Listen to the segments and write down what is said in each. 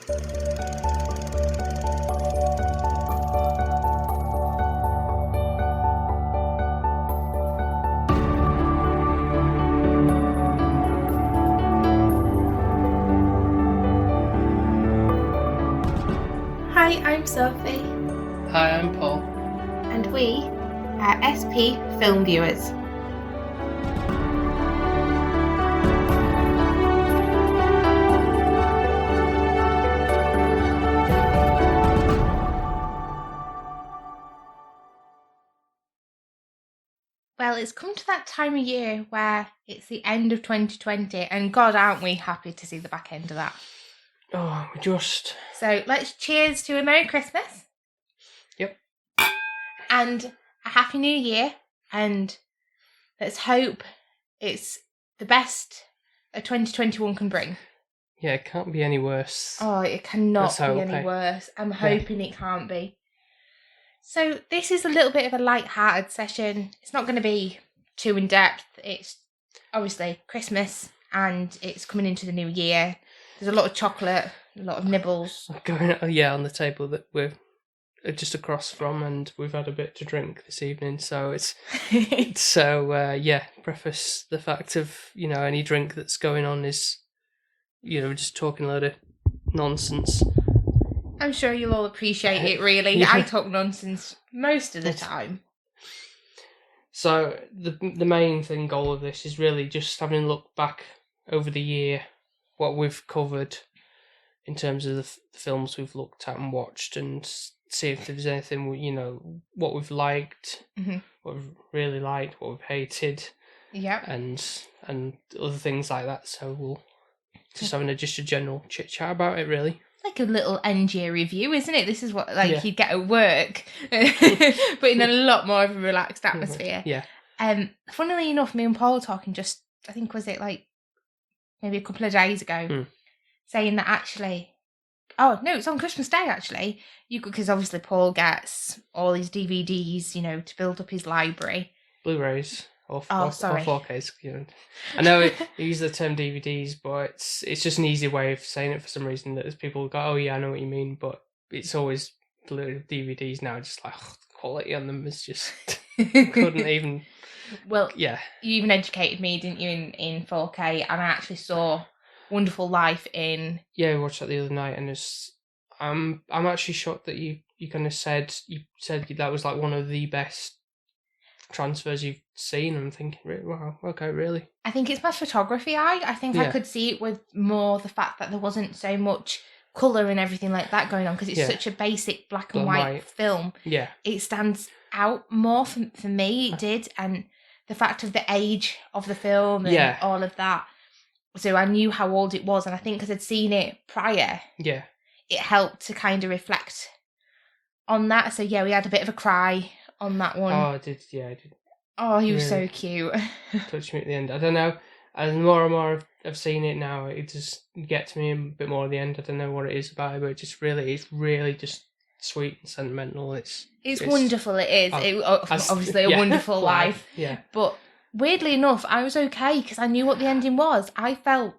Hi, I'm Sophie. Hi, I'm Paul. And we are SP Filmviewers. Well, it's come to that time of year where it's the end of 2020, and God, aren't we happy to see the back end of that? Oh, we just... So let's cheers to a Merry Christmas. Yep. And a Happy New Year, and let's hope it's the best a 2021 can bring. Yeah, it can't be any worse. Oh, it cannot be any worse. I'm hoping it can't be. So this is a little bit of a light-hearted session. It's not going to be too in-depth. It's obviously Christmas and it's coming into the new year. There's a lot of chocolate, a lot of nibbles. Going on the table that we're just across from, and we've had a bit to drink this evening, so it's preface the fact of, any drink that's going on is, just talking a load of nonsense. I'm sure you'll all appreciate it, really. Yeah. I talk nonsense most of the time. So the main goal of this is really just having a look back over the year, what we've covered in terms of the films we've looked at and watched, and see if there's anything, what we've liked, what we've really liked, what we've hated, and other things like that. So we'll just having a general chit chat about it, really. Like a little end year review, isn't it? This is what you'd get at work, but in a lot more of a relaxed atmosphere. Yeah. Funnily enough, me and Paul were talking just, I think, was it like maybe a couple of days ago, saying that actually, it's on Christmas Day actually. Because obviously Paul gets all these DVDs, to build up his library. Blu-rays. Or sorry. 4Ks. I know you use the term DVDs, but it's just an easy way of saying it for some reason. That people go, oh yeah, I know what you mean, but it's always DVDs now. Just like the quality on them is just couldn't even. Well, yeah. You even educated me, didn't you, in 4K, and I actually saw Wonderful Life in. Yeah, I watched that the other night, and I'm actually shocked that you kind of said that was like one of the best transfers you've seen. I'm thinking, wow, okay, really? I think it's my photography eye. I think I could see it with more the fact that there wasn't so much colour and everything like that going on, because it's such a basic black and white film. Yeah. It stands out more for me, it did, and the fact of the age of the film and all of that. So I knew how old it was, and I think because I'd seen it prior, it helped to kind of reflect on that. So we had a bit of a cry on that one. Oh, I did. Oh, he was so cute. Touched me at the end. I don't know. As more and more I've seen it now, it just gets me a bit more at the end. I don't know what it is about it, but it's really just sweet and sentimental. It's wonderful. It is. Obviously a wonderful life. Yeah. But weirdly enough, I was okay because I knew what the ending was. I felt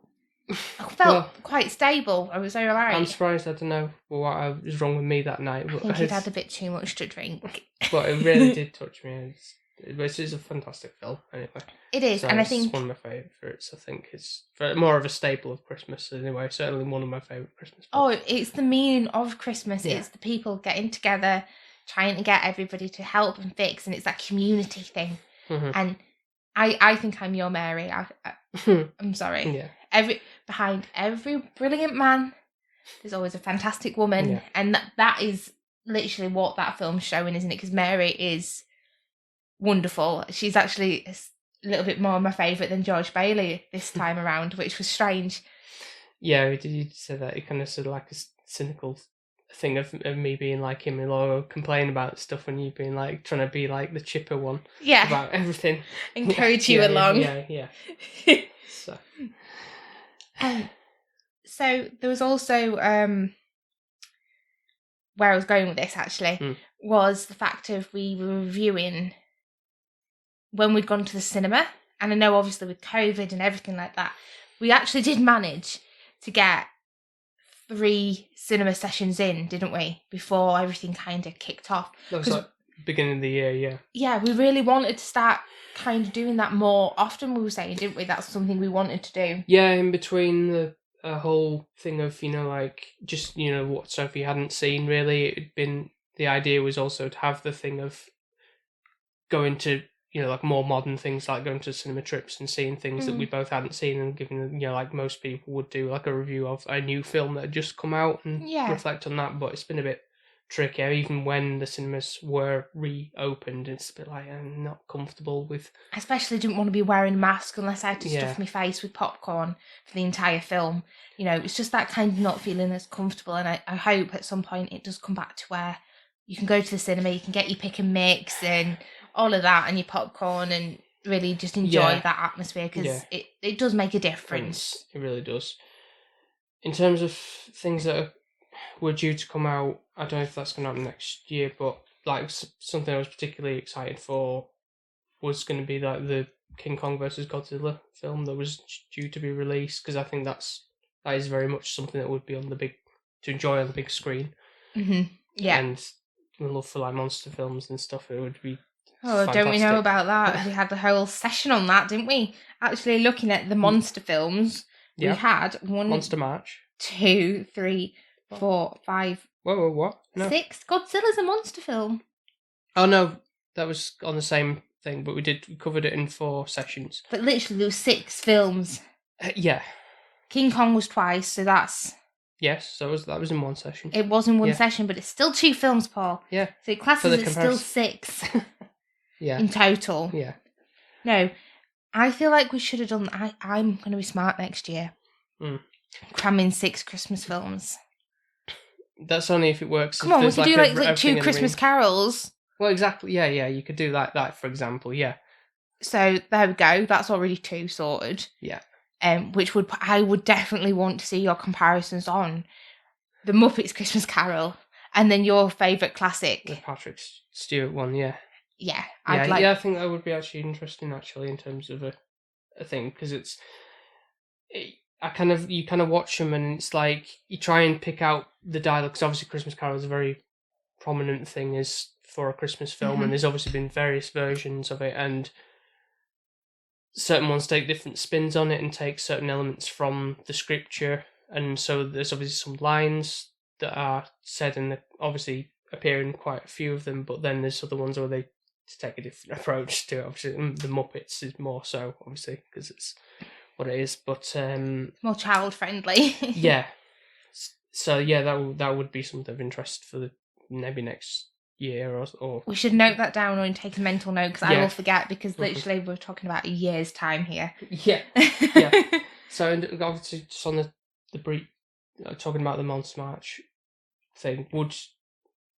quite stable. I was all right. I'm surprised. I don't know what was wrong with me that night. But I think he'd had a bit too much to drink. But it really did touch me. It's a fantastic film, anyway. It is, so and I think it's one of my favourites. I think it's more of a staple of Christmas, anyway. Certainly one of my favourite Christmas films. Oh, it's the meaning of Christmas. Yeah. It's the people getting together, trying to get everybody to help and fix, and it's that community thing. Mm-hmm. And I think I'm your Mary. I'm sorry. Yeah. Behind every brilliant man, there's always a fantastic woman, and that is literally what that film's showing, isn't it? Because Mary is wonderful. She's actually a little bit more my favourite than George Bailey this time around, which was strange. Yeah, did you say that? It kind of sort of like a cynical thing of me being like him, or complaining about stuff, and you being like trying to be like the chipper one. Yeah. About everything. Encourage you along. Yeah. So there was also where I was going with this actually was the fact of we were reviewing when we'd gone to the cinema, and I know obviously with COVID and everything like that, we actually did manage to get 3 cinema sessions in, didn't we? Before everything kind of kicked off. That was like beginning of the year, yeah. Yeah, we really wanted to start kind of doing that more often, we were saying, didn't we? That's something we wanted to do. Yeah, in between the whole thing of, like, just, what Sophie hadn't seen, really. The idea was also to have the thing of going to, like, more modern things, like going to cinema trips and seeing things that we both hadn't seen, and giving, like most people would do, like a review of a new film that had just come out and reflect on that. But it's been a bit tricky. Even when the cinemas were reopened, it's a bit like, I'm not comfortable with... I especially didn't want to be wearing a mask unless I had to stuff my face with popcorn for the entire film. It's just that kind of not feeling as comfortable, and I hope at some point it does come back to where you can go to the cinema, you can get your pick and mix and all of that, and your popcorn, and really just enjoy that atmosphere, because it does make a difference. It really does. In terms of things that were due to come out, I don't know if that's going to happen next year, but like something I was particularly excited for was going to be like the King Kong versus Godzilla film that was due to be released, because I think that is very much something that would be to enjoy on the big screen. Mm-hmm. Yeah, and my love for like monster films and stuff, it would be... Oh, fantastic. Don't we know about that? We had the whole session on that, didn't we? Actually, looking at the monster films, we had Monster March. 2, 3, 4, 5. Whoa, what? No. 6. Godzilla's a monster film. Oh no, that was on the same thing, but we covered it in 4 sessions. But literally, there was 6 films. Yeah. King Kong was twice, so that's... Yes, so that was in 1 session. It was in one session, but it's still 2 films, Paul. Yeah. So it classes it's still 6. Yeah. In total. Yeah. No, I feel like we should have done... I'm going to be smart next year. Cramming 6 Christmas films. That's only if it works. Come on, we could do like 2 Christmas carols. Well, exactly. Yeah. You could do that, for example. Yeah. So there we go. That's already 2 sorted. Yeah. Which I would definitely want to see your comparisons on. The Muppets Christmas Carol, and then your favourite classic. The Patrick Stewart one, yeah. Yeah. I think that would be actually interesting, in terms of a thing, because you kind of watch them, and it's like you try and pick out the dialogue, because obviously Christmas Carol is a very prominent thing as for a Christmas film, and there's obviously been various versions of it, and certain ones take different spins on it and take certain elements from the scripture, and so there's obviously some lines that are said and obviously appear in quite a few of them, but then there's other ones where they take a different approach to it. Obviously, the Muppets is more so, obviously, because it's what it is, but more child friendly. Yeah. So yeah, that would be something of interest for maybe next year or. We should note that down or take a mental note, because I will forget, because literally we're talking about a year's time here. Yeah. Yeah. So obviously, just on the brief, talking about the Monster March thing,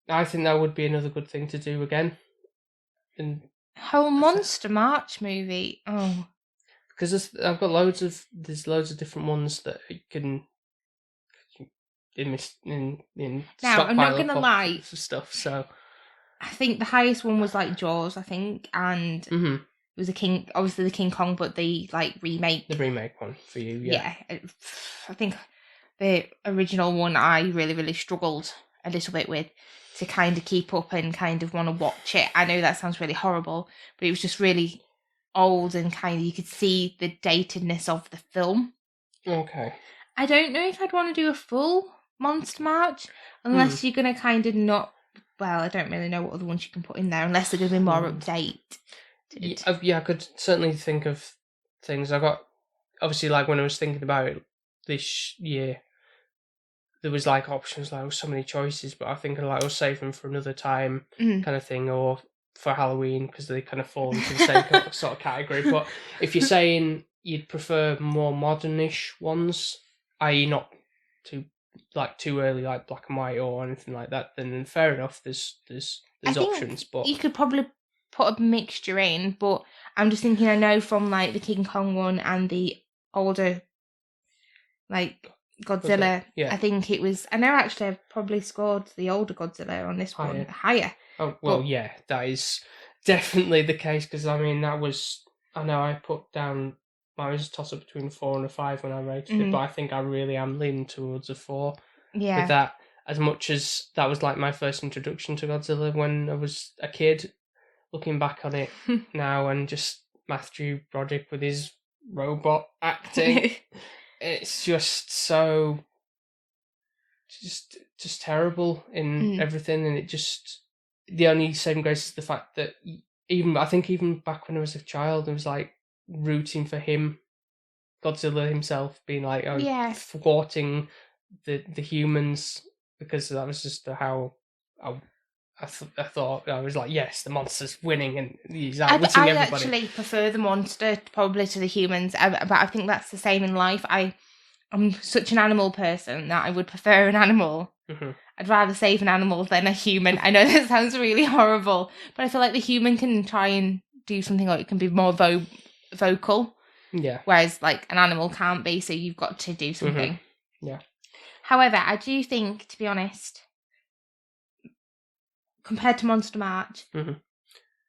I think that would be another good thing to do again. And whole Monster March movie. Oh, because I've got loads of different ones that you can in now I'm not gonna lie stuff. So I think the highest one was like Jaws, I think, and it was the King Kong, but the remake. The remake one for you, yeah. Yeah, I think the original one I really, really struggled a little bit with to kind of keep up and kind of want to watch it. I know that sounds really horrible, but it was just really old, and kind of you could see the datedness of the film. Okay. I don't know if I'd want to do a full Monster March unless you're going to kind of not... Well, I don't really know what other ones you can put in there unless they're going to be more updated. Yeah, I could certainly think of things. I got... Obviously, when I was thinking about it this year, there was options, so many choices, but I think I was saving them for another time kind of thing, or for Halloween, because they kind of fall into the same sort of category. But if you're saying you'd prefer more modernish ones, i.e. not too early, like black and white or anything like that, then fair enough, there's options. But you could probably put a mixture in, but I'm just thinking, I know from the King Kong one and the older Godzilla, yeah. I think it was... I know actually I've probably scored the older Godzilla on this one higher. Oh, well, yeah, that is definitely the case, because that was... I know I put down... I was a toss-up between a 4 and a 5 when I rated it, but I think I really am leaning towards a 4. with that. As much as that was like my first introduction to Godzilla when I was a kid, looking back on it now, and just Matthew Broderick with his robot acting, it's just so just terrible in everything, and it just, the only saving grace is the fact that even back when I was a child, I was like rooting for him, Godzilla himself, being like thwarting the humans, because that was just how I thought. I was like, yes, the monster's winning and he's outwitting everybody. I actually prefer the monster probably to the humans, but I think that's the same in life. I'm such an animal person that I would prefer an animal. Mm-hmm. I'd rather save an animal than a human. I know that sounds really horrible, but I feel like the human can try and do something, like it can be more vocal. Yeah. Whereas like an animal can't be, so you've got to do something. Mm-hmm. Yeah. However, I do think, to be honest, compared to Monster March,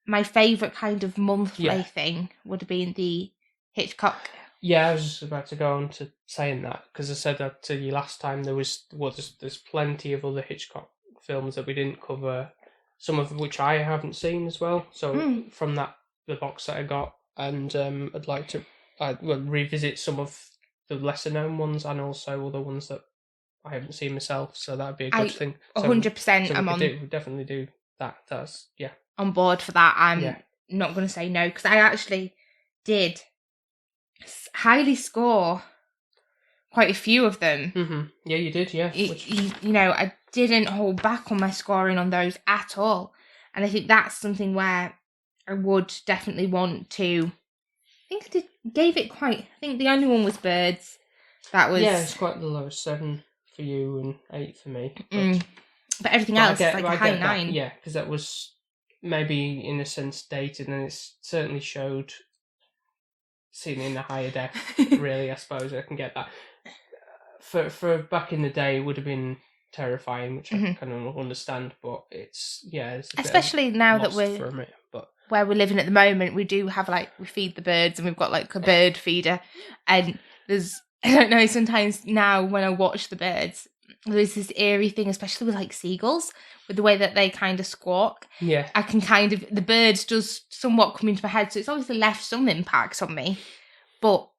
my favourite kind of monthly thing would have been the Hitchcock. Yeah, I was just about to go on to saying that, because I said that to you last time. There's plenty of other Hitchcock films that we didn't cover, some of which I haven't seen as well. So from the box that I got, and I'd like to revisit some of the lesser known ones, and also other ones that I haven't seen myself. So that'd be a good thing. 100%. I'm on. We definitely do that. That's on board for that. I'm not going to say no, because I actually did highly score quite a few of them. Mm-hmm. Yeah, you did. Yeah, I didn't hold back on my scoring on those at all, and I think that's something where I would definitely want to. I think I think the only one was Birds. That was it's quite the lowest, 7 for you and 8 for me. But everything else is like a high 9. Yeah, because that was maybe in a sense dated, and it certainly showed seen in a higher def. Really, I suppose I can get that. For back in the day, it would have been terrifying, which I kind of understand. But it's especially now that we're where we're living at the moment, we do have we feed the birds, and we've got like a bird feeder, and there's, I don't know, sometimes now when I watch the birds, there's this eerie thing, especially with like seagulls, with the way that they kind of squawk. Yeah. I can the birds does somewhat come into my head, so it's obviously left some impact on me. But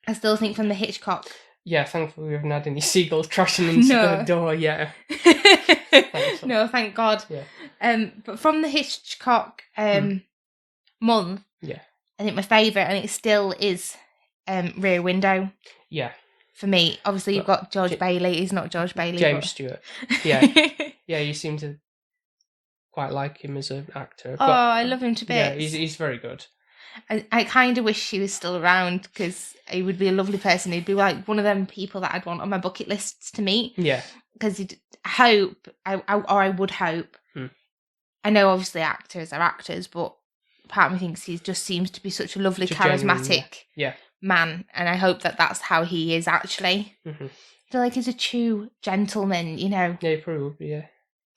I still think from the Hitchcock. Yeah, thankfully we haven't had any seagulls crashing into the door yet. No, thank God. Yeah. But from the Hitchcock month, I think my favourite, and it still is Rear Window. Yeah. For me, obviously you've got George Bailey. He's not George Bailey. James Stewart. Yeah. Yeah, you seem to quite like him as an actor. But, I love him to bits. Yeah, he's very good. I kind of wish he was still around, because he would be a lovely person. He'd be like one of them people that I'd want on my bucket lists to meet. Yeah. Because I would hope. I know obviously actors are actors, but part of me thinks he just seems to be such a lovely, charismatic man. And I hope that that's how he is actually. Mm-hmm. I feel like he's a true gentleman, Yeah, he probably would be, yeah.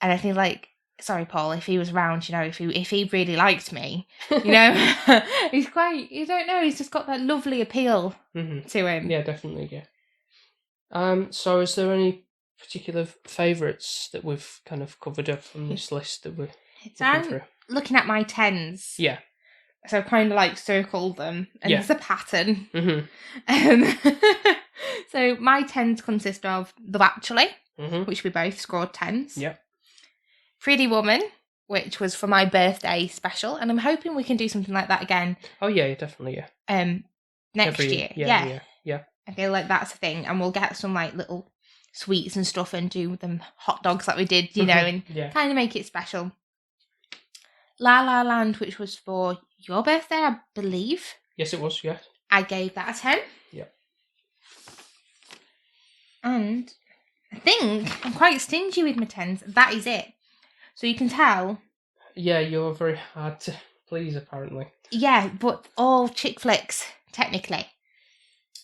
And I think sorry, Paul, if he was around, if he really liked me, he's quite, you don't know, he's just got that lovely appeal to him. Yeah, definitely, yeah. So is there any particular favourites that we've kind of covered up from this list that we're looking through? Looking at my 10s. Yeah. So I've kind of circled them, and there's a pattern. So my 10s consist of Love Actually, which we both scored 10s. Yeah. Pretty Woman, which was for my birthday special, and I'm hoping we can do something like that again. Oh yeah, definitely, yeah. Next year, yeah. I feel like that's a thing, and we'll get some little sweets and stuff and do them hot dogs that we did, and kind of make it special. La La Land, which was for your birthday, I believe. Yes, it was, yeah. I gave that a 10. Yeah. And I think I'm quite stingy with my 10s. That is it. So you can tell. Yeah, you're very hard to please, apparently. Yeah, but all chick flicks, technically.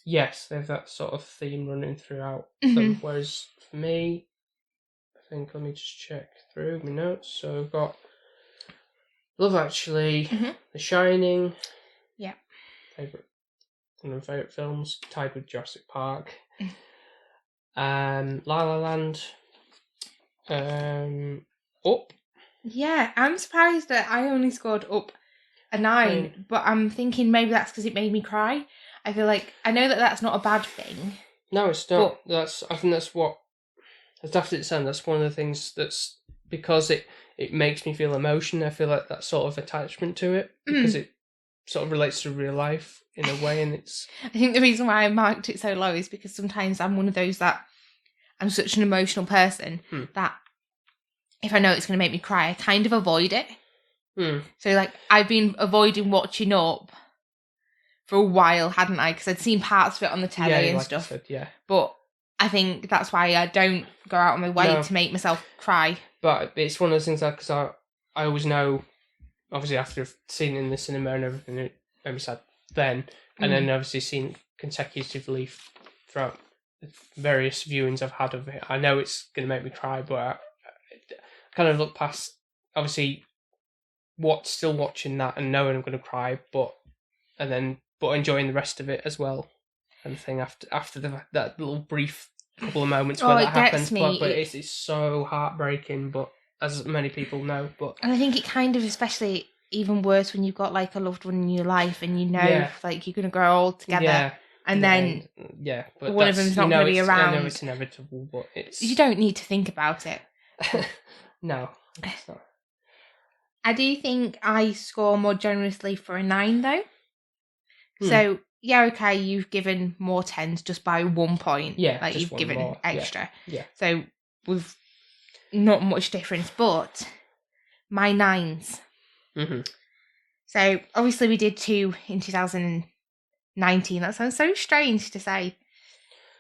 Yes, there's that sort of theme running throughout them. Whereas for me, I think, let me just check through my notes. So I've got Love Actually, The Shining. Yeah. One of my favourite films, tied with Jurassic Park. La La Land. Up. Yeah, I'm surprised that I only scored Up a 9, but I'm thinking maybe that's because it made me cry. I feel like I know that that's not a bad thing. No, it's not. I think that's what. As daft as it sounds, that's one of the things that's because it makes me feel emotion. I feel like that sort of attachment to it because it sort of relates to real life in a way, and it's. I think the reason why I marked it so low is because sometimes I'm one of those that I'm such an emotional person that if I know it's going to make me cry, I kind of avoid it. So, like, I've been avoiding watching Up for a while, hadn't I? Because I'd seen parts of it on the telly and stuff. I said, But I think that's why I don't go out of my way to make myself cry. But it's one of those things that, because I always know, obviously, after seeing it in the cinema and everything, it made me sad then. And then, obviously, seeing it consecutively throughout the various viewings I've had of it. I know it's going to make me cry, but I kind of look past, obviously, still watching that and knowing I'm going to cry, but enjoying the rest of it as well, and thing after that little brief couple of moments where that happens. But it's so heartbreaking. But as many people know, and I think it kind of, especially even worse when you've got like a loved one in your life and you know like you're going to grow old together, and then but one of them's not going to be around. I know it's inevitable, but you don't need to think about it. No, it's not. I do think I score more generously for a 9 though. So, okay, you've given more 10s just by 1 point. Yeah, like you've given more extra. Yeah. So, we've not much difference, but my 9s. So, obviously we did 2 in 2019. That sounds so strange to say.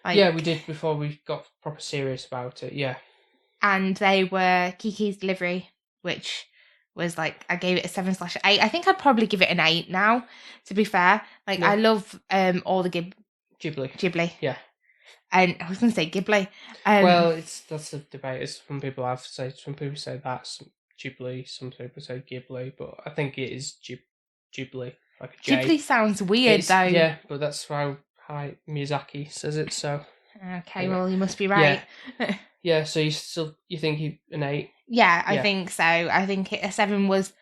Like, we did before we got proper serious about it, yeah. And they were Kiki's Delivery, which was like, I gave it a 7/8. I think I'd probably give it an 8 now, to be fair. Like, I love all the Ghibli. Yeah. And I was going to say Ghibli. Well, that's a debate. Some people say that's Ghibli, some people say Ghibli, but I think it is Ghibli, like a J. Ghibli sounds weird, though. Yeah, but that's how Miyazaki says it, so. Okay, well, you must be right. Yeah, so you think an 8? Yeah, I think so. I think a 7 was...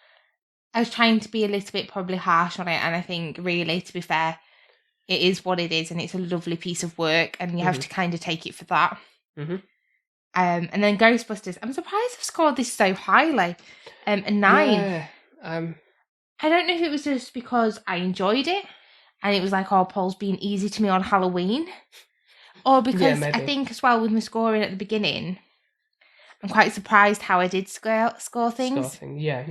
I was trying to be a little bit probably harsh on it, and I think really, to be fair, it is what it is, and it's a lovely piece of work, and you have to kind of take it for that. And then Ghostbusters. I'm surprised I've scored this so highly. A 9. Yeah. I don't know if it was just because I enjoyed it, and it was like, Paul's being easy to me on Halloween, or because I think as well with my scoring at the beginning, I'm quite surprised how I did score things. Yeah,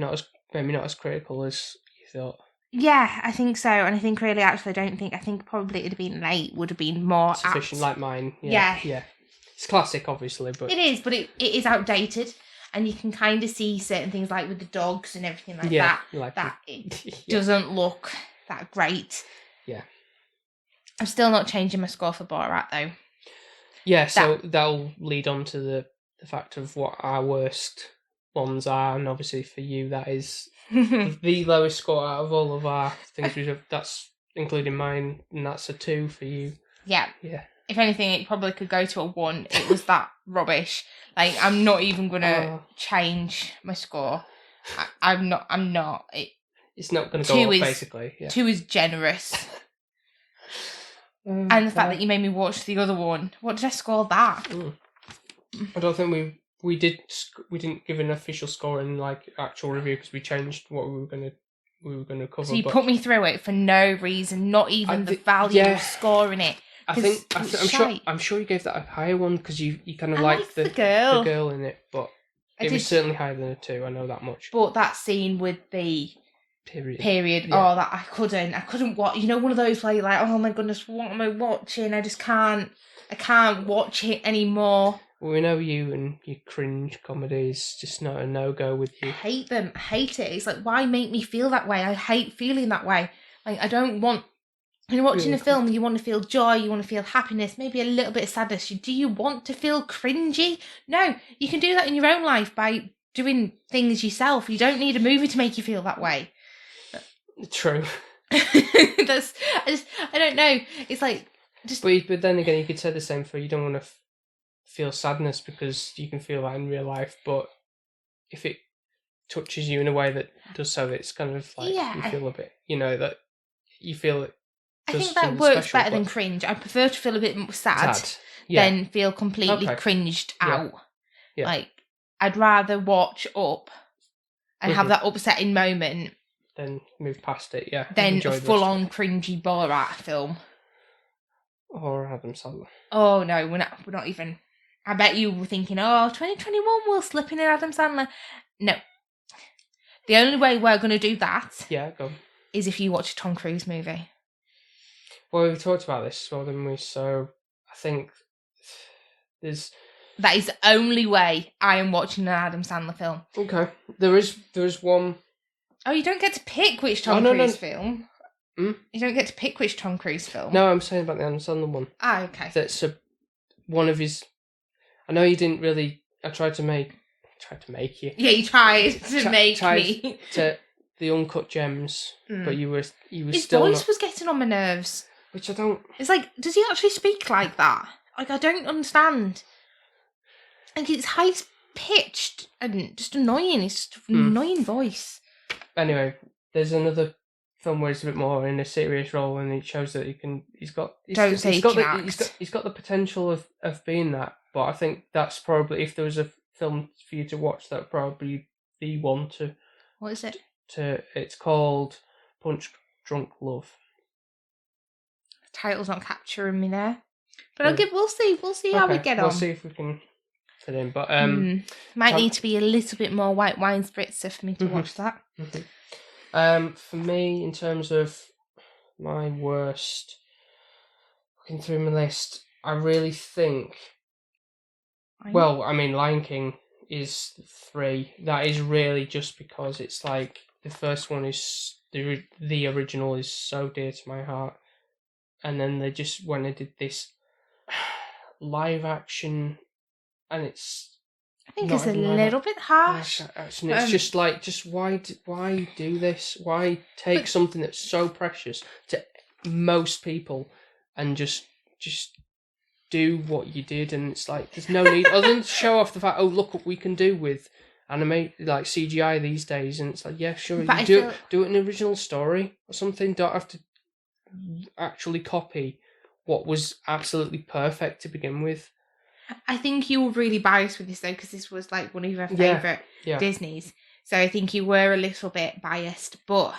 maybe not as critical as you thought. Yeah, I think so, and I think really actually I think probably it'd have been an 8 would have been more sufficient, apt. like mine. Yeah. It's classic, obviously, but it is, but it is outdated, and you can kind of see certain things like with the dogs and everything like that. That it doesn't look that great. Yeah, I'm still not changing my score for Borat though. Yeah, so that'll lead on to the fact of what our worst ones are, and obviously for you that is the lowest score out of all of our things we have. That's including mine, and that's a 2 for you. Yeah. Yeah. If anything, it probably could go to a 1. It was that rubbish. Like, I'm not even gonna change my score. I'm not. It's not gonna go up, basically. Yeah. 2 is generous. And the fact that you made me watch the other one. What did I score that? I don't think we didn't give an official score in like actual review because we changed what we were gonna cover. So you put me through it for no reason, not even the value of scoring it. I'm sure you gave that a higher one because you kind of liked the girl in it, but it was certainly higher than a 2. I know that much. But that scene with the period. Yeah. That I couldn't watch. You know, one of those where you're like, oh my goodness, what am I watching? I can't watch it anymore. Well, we know you and your cringe comedies, just not a no-go with you. I hate them. I hate it. It's like, why make me feel that way? I hate feeling that way. Like, I don't want... When you're watching a film, you want to feel joy, you want to feel happiness, maybe a little bit of sadness. Do you want to feel cringy? No, you can do that in your own life by doing things yourself. You don't need a movie to make you feel that way. True. I don't know. It's like... But then again, you could say the same for you don't want to feel sadness because you can feel that in real life, but if it touches you in a way that does so, it's kind of like you feel a bit, that you feel it. I think that works better than cringe. I prefer to feel a bit sad. Than feel completely cringed out. Yeah. Like, I'd rather watch Up and have that upsetting moment. Then move past it, yeah. Then a full-on cringy Borat film. Or Adam Sandler. Oh, no, we're not even... I bet you were thinking, 2021 we'll slip in Adam Sandler. No. The only way we're going to do that is if you watch a Tom Cruise movie. Well, we've talked about this as well, didn't we? So, I think... That is the only way I am watching an Adam Sandler film. Okay. There is one... Oh, you don't get to pick which Tom Cruise film? You don't get to pick which Tom Cruise film? No, I'm saying about the Adam Sandler one. Ah, okay. That's one of his... I know you didn't really... I tried to make you. Yeah, you tried to make me. To the Uncut Gems, but you were his still voice was getting on my nerves. Which I don't... It's like, does he actually speak like that? Like, I don't understand. Like, it's high-pitched and just annoying. It's just an annoying voice. Anyway, there's another film where he's a bit more in a serious role, and it shows that he's got the potential of being that. But I think that's probably, if there was a film for you to watch, that would probably be one to... What is it? It's called Punch Drunk Love. The title's not capturing me there. But we'll see how we get on. We'll see if we can fit in. But might need to be a little bit more white wine spritzer for me to watch that. For me, in terms of my worst, looking through my list, I really think... Well, I mean, Lion King is 3. That is really just because it's like the first one is the original is so dear to my heart, and then they just when they did this live action, and I think it's a little bit harsh. And it's just like, why do this? Why take something that's so precious to most people and just do what you did? And it's like, there's no need other than to show off the fact, look what we can do with animate, like CGI these days. And it's like, yeah, sure, do it an original story or something. Don't have to actually copy what was absolutely perfect to begin with. I think you were really biased with this though, because this was like one of your favourite Disneys. So I think you were a little bit biased, but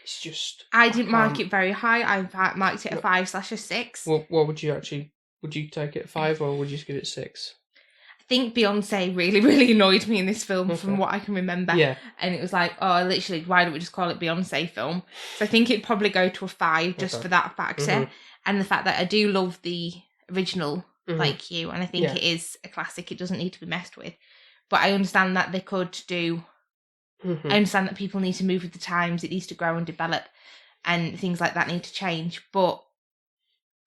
it's just... I didn't mark it very high. I marked it a 5/6. Well, what would you actually... Would you take it 5 or would you just give it 6? I think Beyonce really, really annoyed me in this film from what I can remember. Yeah. And it was like, literally, why don't we just call it Beyonce film? So I think it'd probably go to a 5 just for that factor. And the fact that I do love the original Like You, and I think it is a classic. It doesn't need to be messed with. But I understand that they could do... I understand that people need to move with the times. It needs to grow and develop, and things like that need to change. But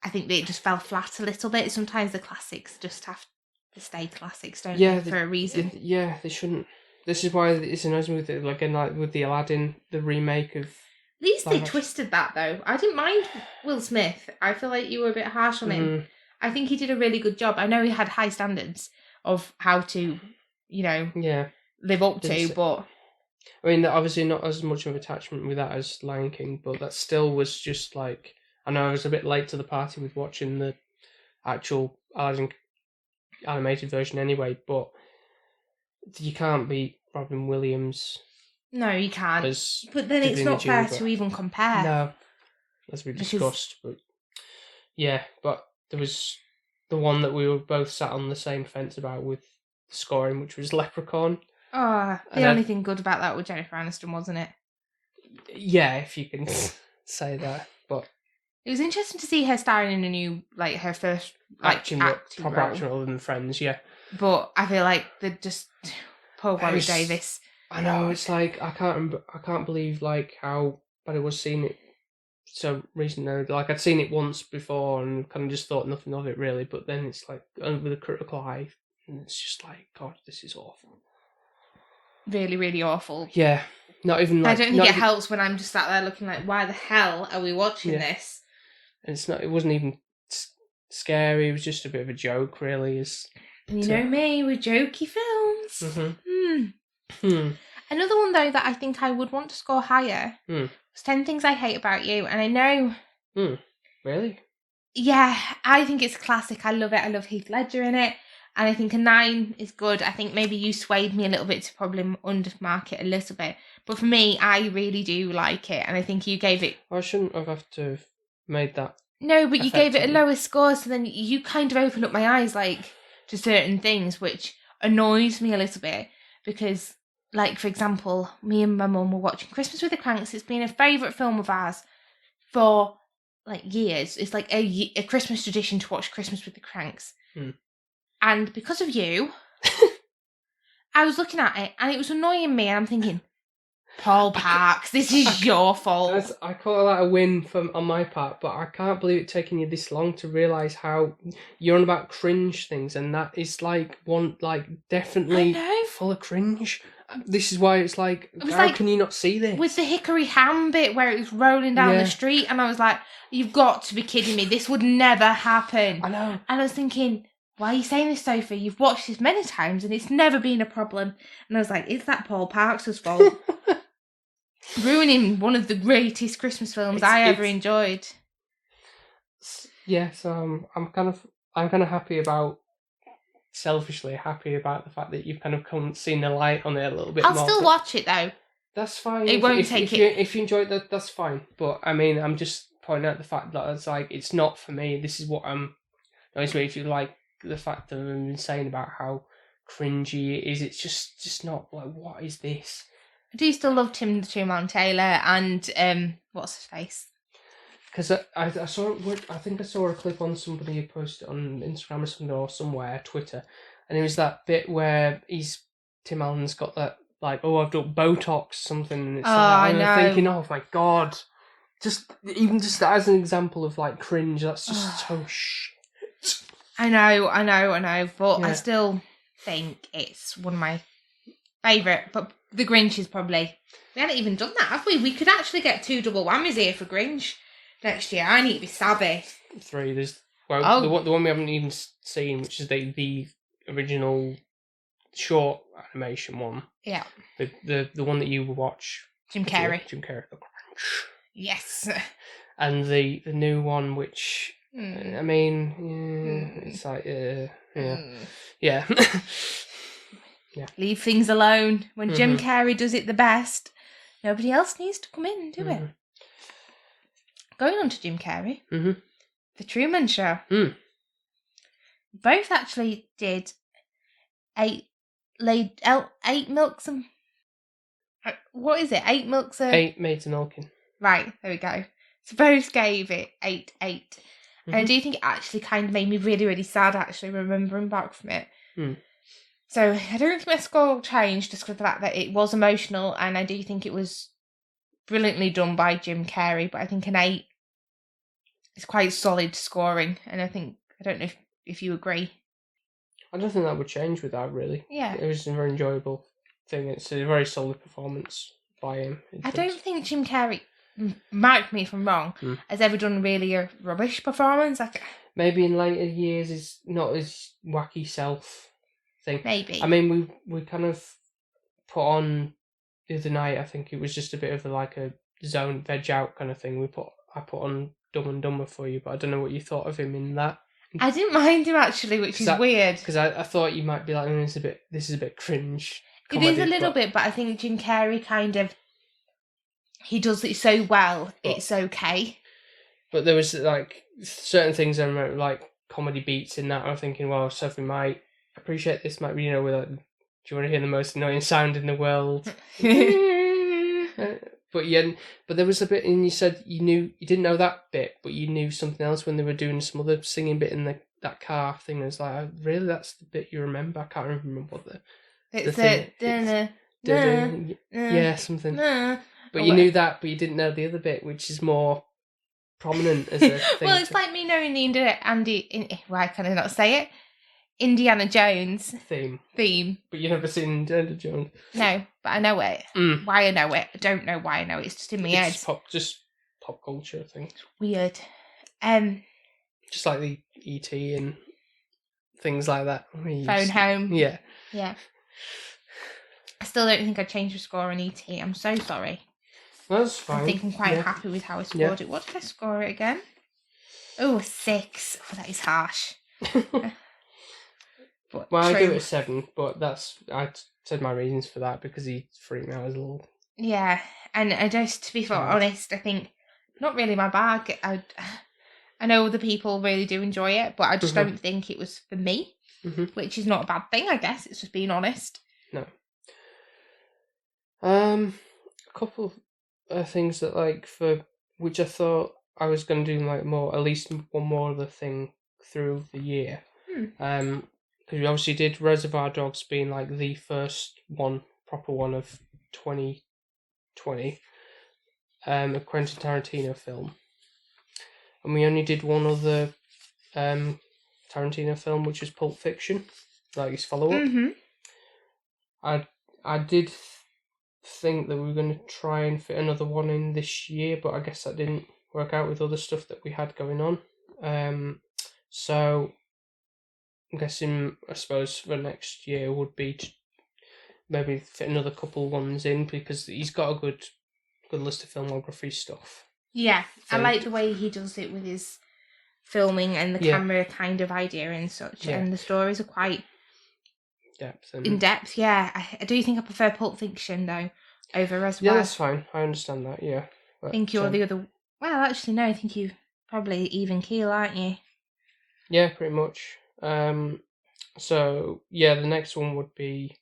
I think that it just fell flat a little bit. Sometimes the classics just have to stay classics, don't they, for a reason. They shouldn't. This is why it's annoys me with it. Like, with the Aladdin, the remake of... At least they twisted that, though. I didn't mind Will Smith. I feel like you were a bit harsh on him. I think he did a really good job. I know he had high standards of how to, live up to, but... I mean, obviously not as much of an attachment with that as Lion King, but that still was just like... I know I was a bit late to the party with watching the actual Aladdin animated version anyway, but you can't beat Robin Williams. No, you can't. But then it's not fair to even compare. No, as we discussed. But yeah, but there was the one that we were both sat on the same fence about with the scoring, which was Leprechaun. Oh, the only thing good about that was Jennifer Aniston, wasn't it? Yeah, if you can say that. But it was interesting to see her starring in a new, like, her first acting proper action other than Friends, yeah. But I feel like they're just... Poor Warwick Davis. I know, it's like, I can't believe, like, how bad it was seeing it so recently. Like, I'd seen it once before and kind of just thought nothing of it, really. But then it's like, with a critical eye, and it's just like, God, this is awful. Really, really awful. Yeah. Not even like... I don't think it helps when I'm just sat there looking like, why the hell are we watching this? And it wasn't even scary. It was just a bit of a joke, really. Know me with jokey films. Mm-hmm. Another one, though, that I think I would want to score higher was 10 Things I Hate About You. And I know... Really? Yeah, I think it's a classic. I love it. I love Heath Ledger in it. And I think a 9 is good. I think maybe you swayed me a little bit to probably undermark it a little bit. But for me, I really do like it. And I think you gave it... I shouldn't have to have made that. No, but you gave it a lower score. So then you kind of opened up my eyes like to certain things, which annoys me a little bit. Because, like, for example, me and my mum were watching Christmas with the Cranks. It's been a favourite film of ours for, like, years. It's like a Christmas tradition to watch Christmas with the Cranks. And because of you, I was looking at it and it was annoying me. And I'm thinking, Paul Parks, this is your fault. I call that a win on my part, but I can't believe it taking you this long to realise how you're on about cringe things, and that is definitely full of cringe. This is why it's like, how can you not see this? With the Hickory Ham bit where it was rolling down the street, and I was like, you've got to be kidding me. This would never happen. I know. And I was thinking, why are you saying this, Sophie? You've watched this many times and it's never been a problem. And I was like, is that Paul Parks' fault? Ruining one of the greatest Christmas films I ever enjoyed. Yeah, so I'm kind of happy about, selfishly happy about the fact that you've kind of seen the light on it a little bit more. I'll still watch it though. That's fine. If you enjoy that, that's fine. But I mean, I'm just pointing out the fact that it's like, it's not for me. This is what I'm. If you like the fact that I've been saying about how cringy it is, it's just not like, what is this? I do still love Tim the Two-Man Taylor and what's his face? Because I saw, I think I saw a clip on somebody who posted on Instagram or something, or somewhere, Twitter, and it was that bit where Tim Allen's got that, like, oh, I've done Botox something, and it's I know. I'm thinking, oh my god, just as an example of like cringe, that's just so shit. I know, but I still think it's one of my favourite. But the Grinch is probably... We haven't even done that, have we? We could actually get 2 double whammies here for Grinch next year. I need to be savvy. 3. There's the one we haven't even seen, which is the original short animation one. Yeah. The one that you watch. Jim Carrey. The Grinch. Yes. And the new one, which... I mean, it's like, yeah. Leave things alone. When Jim Carrey does it the best, nobody else needs to come in and do it. Going on to Jim Carrey, The Truman Show. Both actually did 8 milks and... What is it? 8 milks and... 8 maids and milking. Right, there we go. So both gave it 8. And I do think it actually kind of made me really, really sad, actually, remembering back from it. So I don't think my score changed just for the fact that it was emotional, and I do think it was brilliantly done by Jim Carrey, but I think an 8 is quite solid scoring, and I don't know if you agree. I don't think that would change with that, really. Yeah. It was a very enjoyable thing. It's a very solid performance by him. I don't think Jim Carrey... Mark me if I'm wrong, has ever done really a rubbish performance. Maybe in later years is not as wacky self thing. Maybe. I mean, we kind of put on the other night, I think it was just a bit of a zone veg out kind of thing. I put on Dumb and Dumber for you, but I don't know what you thought of him in that. I didn't mind him actually, which is weird. Because I thought you might be like, this is a bit cringe. Comedy, it is a little bit, but I think Jim Carrey kind of... He does it so well, it's okay. But there was, certain things I remember, comedy beats in that. I'm thinking, well, Sophie might appreciate this, might be, do you want to hear the most annoying sound in the world? But there was a bit, and you said you didn't know that bit, but you knew something else when they were doing some other singing bit in that car thing. It's like, really, that's the bit you remember? I can't remember what yeah, something. But you knew that, but you didn't know the other bit, which is more prominent as a thing. Well, it's like me knowing the why can I not say it? Indiana Jones theme. But you've never seen Indiana Jones? No, but I know it. Why I know it, I don't know why I know it. It's just in my head. Just pop culture thing. It's weird. Just like the E.T. and things like that. Phone Home. Yeah. Yeah. I still don't think I'd change the score on E.T. I'm so sorry. That's fine. I think I'm quite happy with how I scored it. What did I score it again? Oh, 6. Oh, that is harsh. But well, I give it a 7, but I said my reasons for that because he freaked me out as a little. Yeah, and I just, to be honest, I think not really my bag. I know other people really do enjoy it, but I just don't think it was for me, which is not a bad thing, I guess. It's just being honest. No. A couple of things that which I thought I was going to do more, at least one more other thing through the year. Because we obviously did Reservoir Dogs being the first proper one of 2020, a Quentin Tarantino film, and we only did one other Tarantino film, which was Pulp Fiction, his follow-up. I did think that we were going to try and fit another one in this year, but I guess that didn't work out with other stuff that we had going on. So I'm guessing, I suppose, for next year would be to maybe fit another couple ones in, because he's got a good list of filmography stuff. Yeah, I like the way he does it with his filming and the camera kind of idea and such, and the stories are quite in depth. Yeah, I do think I prefer Pulp Fiction though over Reservoir. Yeah, that's fine. I understand that. Yeah, but, I think you're the other. Well, actually, no. I think you probably even keel, aren't you? Yeah, pretty much. So yeah, the next one would be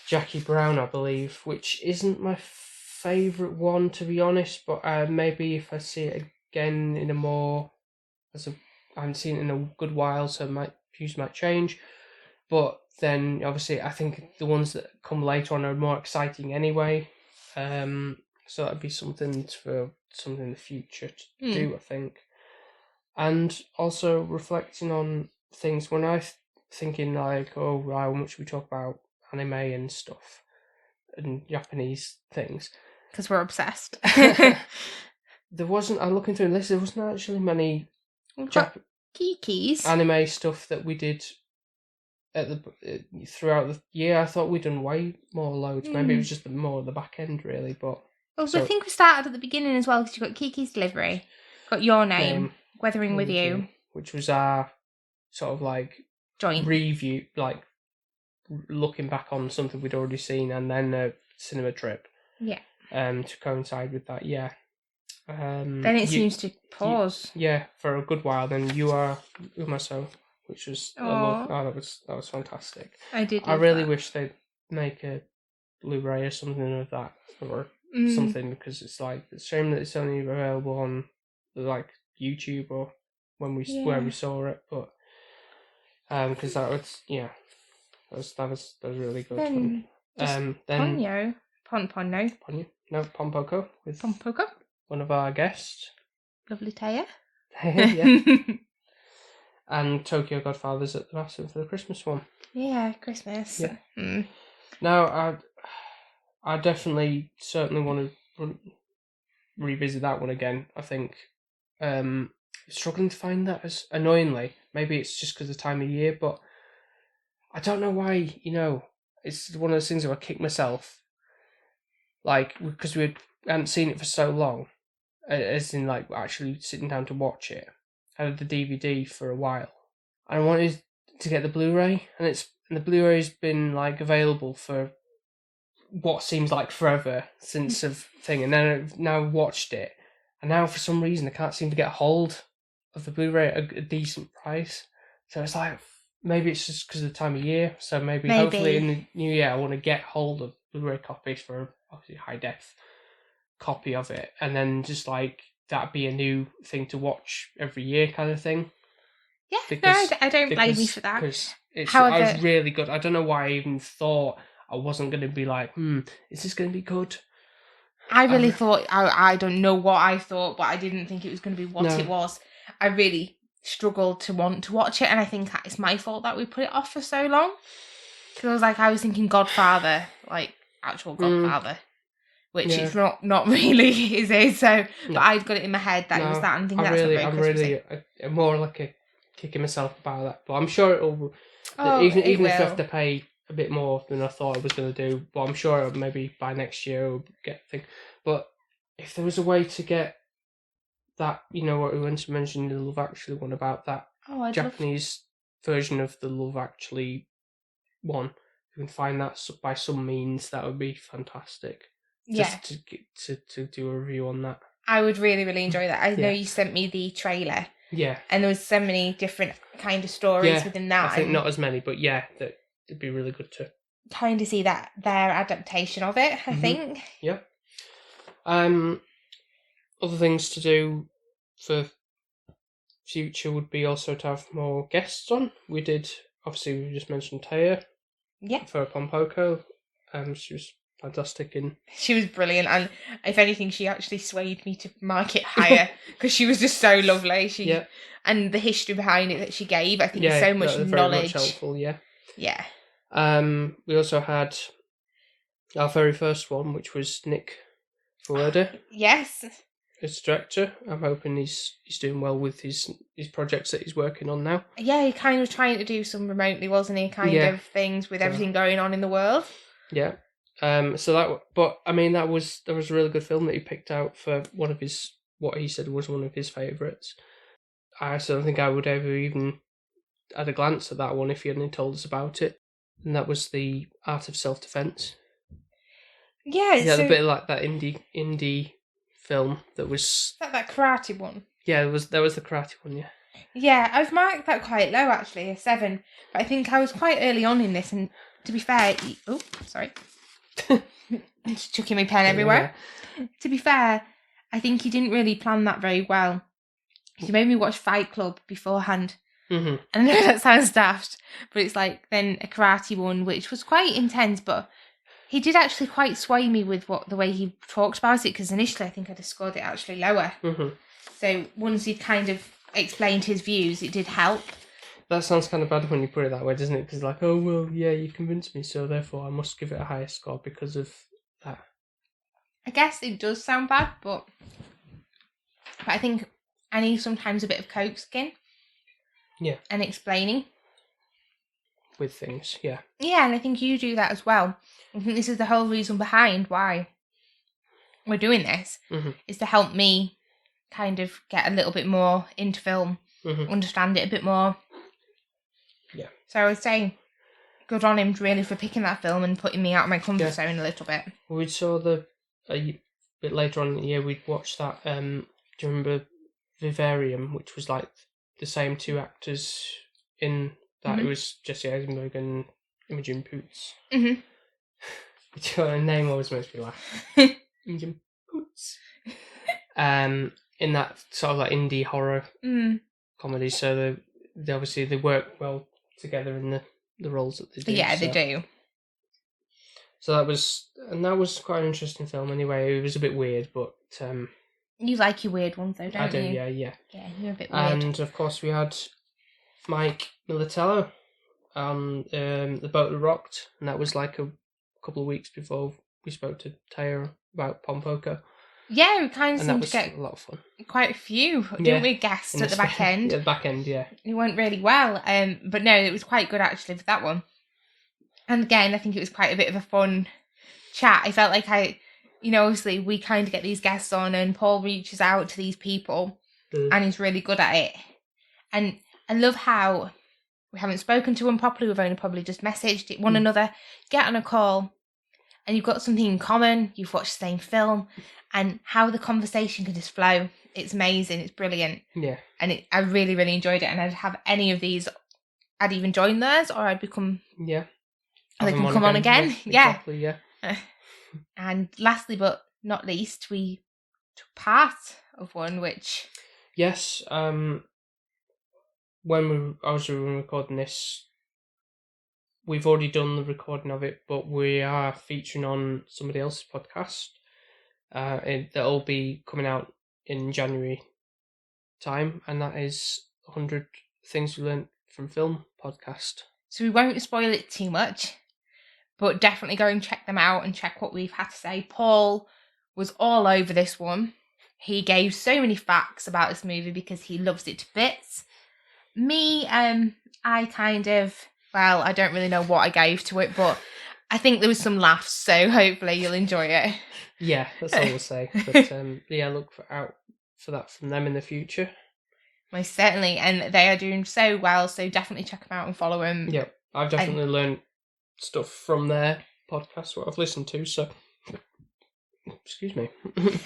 Jackie Brown, I believe, which isn't my favourite one, to be honest, but maybe if I see it again in I haven't seen it in a good while, so my views might change. But then, obviously, I think the ones that come later on are more exciting anyway. So that'd be something in the future to do, I think. And also reflecting on things when I thinking how much we talk about anime and stuff and Japanese things. Because we're obsessed. There wasn't. I looking through the list. There wasn't actually many Kiki's anime stuff that we did throughout the year. I thought we'd done way more loads. Maybe it was just more at the back end, really. But I think we started at the beginning as well, because you got Kiki's Delivery, got Your Name, Weathering with You, which was our sort of joint review, looking back on something we'd already seen, and then a cinema trip. Yeah. To coincide with that, yeah. Then it seems to pause. For a good while. Then You Are Umaso, which was that was fantastic. I really wish they'd make a Blu-ray or something of that, or something, because it's it's a shame that it's only available on YouTube or where we saw it, but because that was really good. Then Ponyo. Ponyo. No, Pompoko with Pompoko, one of our guests. Lovely Taya. Yeah. And Tokyo Godfathers at the Massive for the Christmas one. Yeah, Christmas. Yeah. Now, I definitely certainly want to revisit that one again. I think struggling to find that, as annoyingly. Maybe it's just because of the time of year, but I don't know why. It's one of those things where I kick myself. Because we hadn't seen it for so long, as in actually sitting down to watch it. I had the DVD for a while, and I wanted to get the Blu-ray, and the Blu-ray's been available for what seems like forever since of thing, and then I've now watched it, and now for some reason I can't seem to get a hold of the Blu-ray at a decent price. So it's maybe it's just because of the time of year. So maybe hopefully in the new year I want to get hold of Blu-ray copies for obviously high def copy of it, and then just that'd be a new thing to watch every year kind of thing. Yeah, I don't blame you for that. Because I was really good. I don't know why I even thought I wasn't going to be is this going to be good? I really thought, I don't know what I thought, but I didn't think it was going to be what it was. I really struggled to want to watch it, and I think it's my fault that we put it off for so long. Because I was thinking Godfather, actual Godfather, which it's not really, is it? So, but I'd got it in my head that it was that, and I think that's a very Christmas thing. I'm more like a kicking myself about that. But I'm sure it'll. Even if I have to pay a bit more than I thought I was going to do, but I'm sure maybe by next year I'll get a thing. But if there was a way to get that, what we went to mention the Love Actually one about that Japanese version of the Love Actually one, if you can find that by some means, that would be fantastic. Just to do a review on that. I would really, really enjoy that. I know you sent me the trailer. Yeah. And there was so many different kind of stories within that. I think not as many, but that it'd be really good to kind of see that their adaptation of it, I think. Yeah. Other things to do for future would be also to have more guests on. We just mentioned Taya. Yeah. For Pompoko. She was fantastic She was brilliant, and if anything she actually swayed me to mark it higher because she was just so lovely. And the history behind it that she gave, I think so much knowledge. Very much helpful, yeah. We also had our very first one, which was Nick Fuerda. Yes, as director. I'm hoping he's doing well with his projects that he's working on now. Yeah, he kind of trying to do some remotely, wasn't he? Kind of things with everything going on in the world. Yeah. That was a really good film that he picked out for one of his, what he said was one of his favourites. I still don't think I would ever even had a glance at that one if he hadn't told us about it. And that was The Art of Self-Defense. Yeah, a bit like that indie film that was that karate one. Yeah, that was the karate one. Yeah. Yeah, I've marked that quite low actually, a 7. But I think I was quite early on in this, and to be fair, sorry. Just chucking my pen everywhere. Yeah. To be fair, I think he didn't really plan that very well. He made me watch Fight Club beforehand. Mm-hmm. I know that sounds daft, but it's like then a karate one, which was quite intense, but he did actually quite sway me with the way he talked about it, because initially I think I'd have scored it actually lower. Mm-hmm. So once he'd kind of explained his views, it did help. That sounds kind of bad when you put it that way, doesn't it? Because like, oh, well, yeah, you convinced me, so therefore I must give it a higher score because of that. I guess it does sound bad, but I think I need sometimes a bit of coaxing. Yeah. And explaining. With things, yeah. Yeah, and I think you do that as well. I think this is the whole reason behind why we're doing this, is to help me kind of get a little bit more into film, understand it a bit more. Yeah. So I would say good on him really for picking that film and putting me out of my comfort zone a little bit. We saw a bit later on in the year, we'd watched that, do you remember Vivarium, which was like the same two actors in that? It was Jesse Eisenberg and Imogen Poots. Mm-hmm. Her name always makes me laugh. Imogen Poots. In that sort of like indie horror comedy, so they obviously they work well together in the roles that they do. Yeah, they do. So that was quite an interesting film. Anyway, it was a bit weird, but you like your weird ones, though, don't you? I do, yeah. Yeah, you're a bit weird. And of course, we had Mike Militello on The Boat That Rocked, and that was like a couple of weeks before we spoke to Taya about Pompoko. Yeah, we kind of seemed to get a lot of fun. Quite a few, didn't we? Guests at the back end. Yeah, the back end, yeah. It went really well, but no, it was quite good actually with that one. And again, I think it was quite a bit of a fun chat. I felt like obviously we kind of get these guests on and Paul reaches out to these people and he's really good at it. And I love how we haven't spoken to them properly. We've only probably just messaged one another, get on a call, and you've got something in common. You've watched the same film, and how the conversation can just flow. It's amazing. It's brilliant. Yeah. And I really, really enjoyed it. And I'd have any of these, I'd even join theirs, or I'd become... Yeah. They can come on again. Yeah. Exactly, yeah. And lastly, but not least, we took part of one, which... Yes. When I was recording this, we've already done the recording of it, but we are featuring on somebody else's podcast. That'll be coming out in January time, and that is 100 Things We Learned from Film podcast. So we won't spoil it too much, but definitely go and check them out and check what we've had to say. Paul was all over this one. He gave so many facts about this movie because he loves it to bits. Me, I kind of, well, I don't really know what I gave to it, but I think there was some laughs, so hopefully you'll enjoy it. Yeah, that's all we'll say. But yeah, look out for that from them in the future. Most certainly, and they are doing so well, so definitely check them out and follow them. Yeah, I've definitely learned stuff from their podcast, what I've listened to, so... Excuse me. Is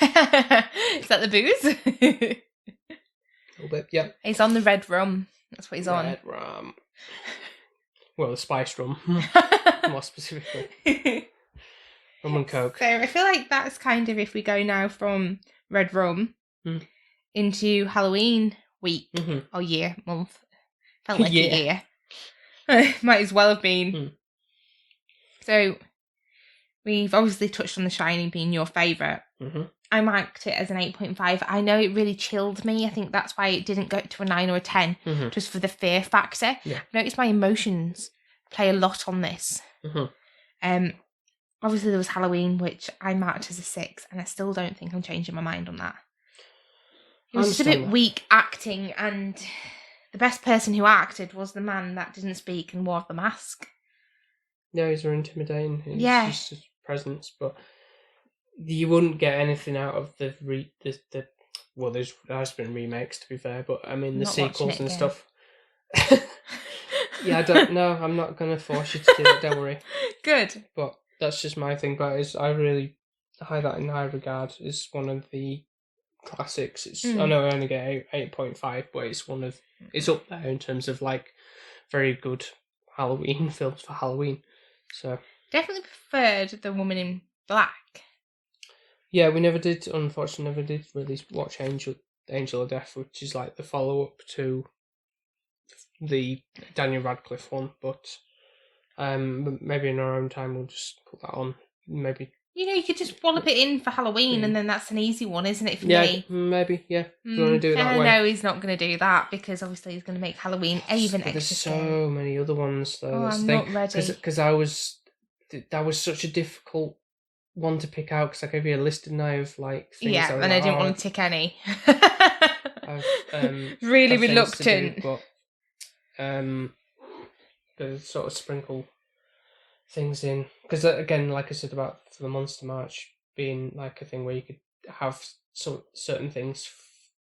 that the booze? A little bit, yeah. He's on the red rum. That's what he's on. Red rum. Well, the spiced rum, more specifically. Rum and Coke. So I feel like that's kind of, if we go now from red rum into Halloween week or year, month. Felt like a year. Might as well have been. So we've obviously touched on The Shining being your favourite. I marked it as an 8.5. I know it really chilled me. I think that's why it didn't go to a 9 or a 10, just for the fear factor. Yeah. I noticed my emotions play a lot on this. Obviously there was Halloween, which I marked as a 6, and I still don't think I'm changing my mind on that. It was just a bit weak acting, and the best person who acted was the man that didn't speak and wore the mask. Yeah, he's very intimidating. Just his presence, but you wouldn't get anything out of the well, there has been remakes, to be fair, but I mean the sequels and stuff. Yeah, I don't know. I'm not going to force you to do it, don't worry. Good. But that's just my thing, but I really high that in high regard. It's one of the classics. I know I only get 8.5, but it's up there in terms of like very good Halloween films for Halloween. So definitely preferred The Woman in Black. Yeah, we unfortunately never did really watch Angel of Death, which is like the follow-up to the Daniel Radcliffe one, but maybe in our own time we'll just put that on. Maybe you could just wallop it in for Halloween, and then that's an easy one, isn't it, for me? Maybe, yeah. You want to do it that way? No, he's not going to do that, because obviously he's going to make Halloween even extra. There's so many other ones, though. I'm not ready. Because that was such a difficult one to pick out, because I gave you a list now of like things. Yeah, and I didn't want to tick any. Really reluctant. But the sort of sprinkle things in, because again, like I said about the Monster March being like a thing where you could have some certain things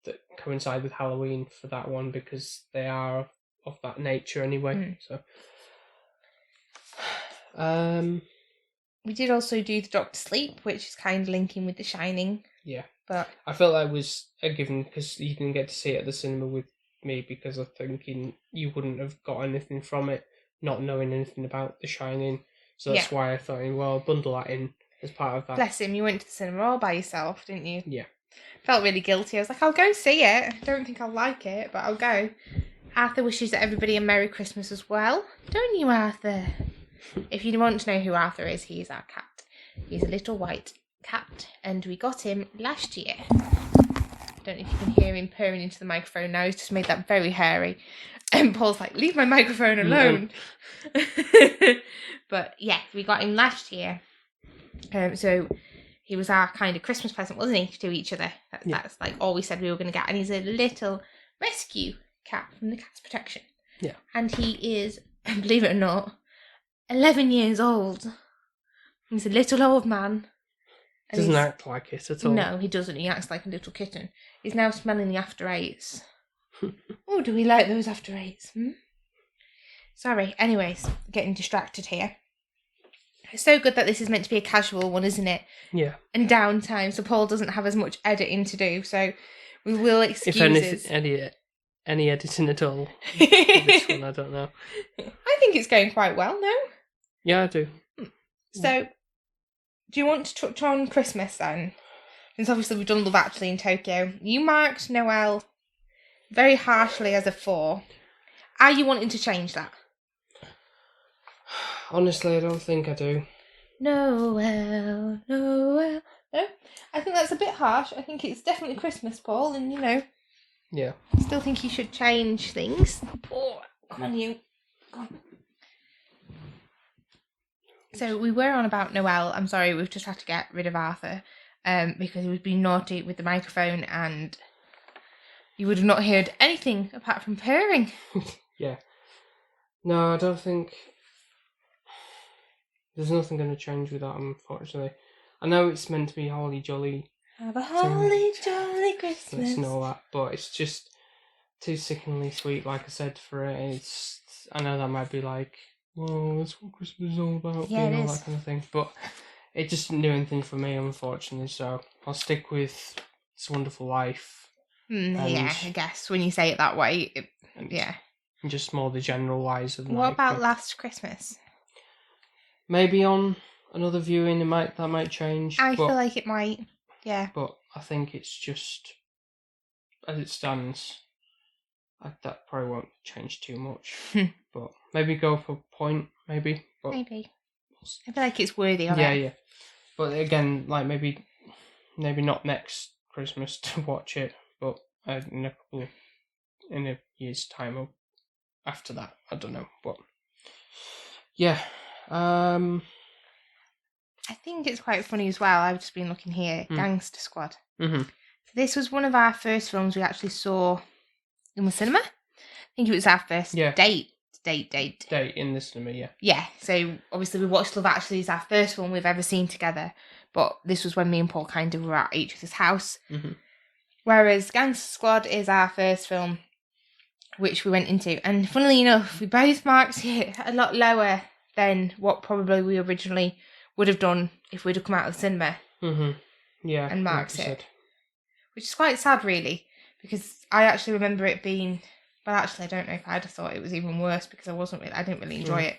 that coincide with Halloween for that one, because they are of that nature anyway. So we did also do the Doctor Sleep, which is kind of linking with The Shining. Yeah, but I felt that was a given, because you didn't get to see it at the cinema with me, because I'm thinking you wouldn't have got anything from it, not knowing anything about The Shining. So that's why I thought, well, bundle that in as part of that. Bless him, you went to the cinema all by yourself, didn't you? Yeah. Felt really guilty. I was like, I'll go see it. I don't think I'll like it, but I'll go. Arthur wishes everybody a Merry Christmas as well. Don't you, Arthur? If you want to know who Arthur is, he's our cat. He's a little white cat, and we got him last year. I don't know if you can hear him purring into the microphone now. He's just made that very hairy. And Paul's like, leave my microphone alone. But yeah, we got him last year. So he was our kind of Christmas present, wasn't he, to each other? That's like all we said we were going to get. And he's a little rescue cat from the Cat's Protection. Yeah. And he is, believe it or not, 11 years old. He's a little old man. Doesn't act like it at all. No, he doesn't. He acts like a little kitten. He's now smelling the after eights. Oh, do we like those after eights? Sorry. Anyways, getting distracted here. It's so good that this is meant to be a casual one, isn't it? Yeah. And downtime, so Paul doesn't have as much editing to do. So we will excuse any editing at all. This one, I don't know. I think it's going quite well, no? Yeah, I do. So, do you want to touch on Christmas then? Since obviously we've done Love Actually in Tokyo. You marked Noel very harshly as a 4. Are you wanting to change that? Honestly, I don't think I do. Noel. No, I think that's a bit harsh. I think it's definitely Christmas, Paul, and yeah. I still think you should change things. Oh, come on, you. Come on. So we were on about Noel. I'm sorry, we've just had to get rid of Arthur because he was being naughty with the microphone, and you would have not heard anything apart from purring. Yeah. No, I don't think... There's nothing going to change with that, unfortunately. I know it's meant to be holly jolly. Have a holly jolly Christmas. And all that, but it's just too sickeningly sweet, like I said, for it. I know that might be like, well, that's what Christmas is all about, being all that kind of thing. But it just didn't do anything for me, unfortunately, so I'll stick with It's a Wonderful Life. Yeah, I guess, when you say it that way, yeah. And just more the general lies of the What about Last Christmas? Maybe on another viewing, that might change. I feel like it might, yeah. But I think it's just, as it stands, that probably won't change too much. But maybe go for a point, maybe. But maybe. I feel like it's worthy of it. Yeah. But again, like maybe not next Christmas to watch it, but in a year's time or after that. I don't know, but yeah. I think it's quite funny as well. I've just been looking here. Gangster Squad. Mm-hmm. So this was one of our first films we actually saw in the cinema. I think it was our first date in the cinema. Yeah. So obviously we watched Love Actually as our first film we've ever seen together, but this was when me and Paul kind of were at each other's house. Mm-hmm. Whereas Gangster Squad is our first film, which we went into, and funnily enough, we both marked it a lot lower than what probably we originally would have done if we'd have come out of the cinema. Mm-hmm. Yeah. And marked it. Which is quite sad, really, because I actually remember it being... Well, actually, I don't know if I'd have thought it was even worse, because I didn't really enjoy it.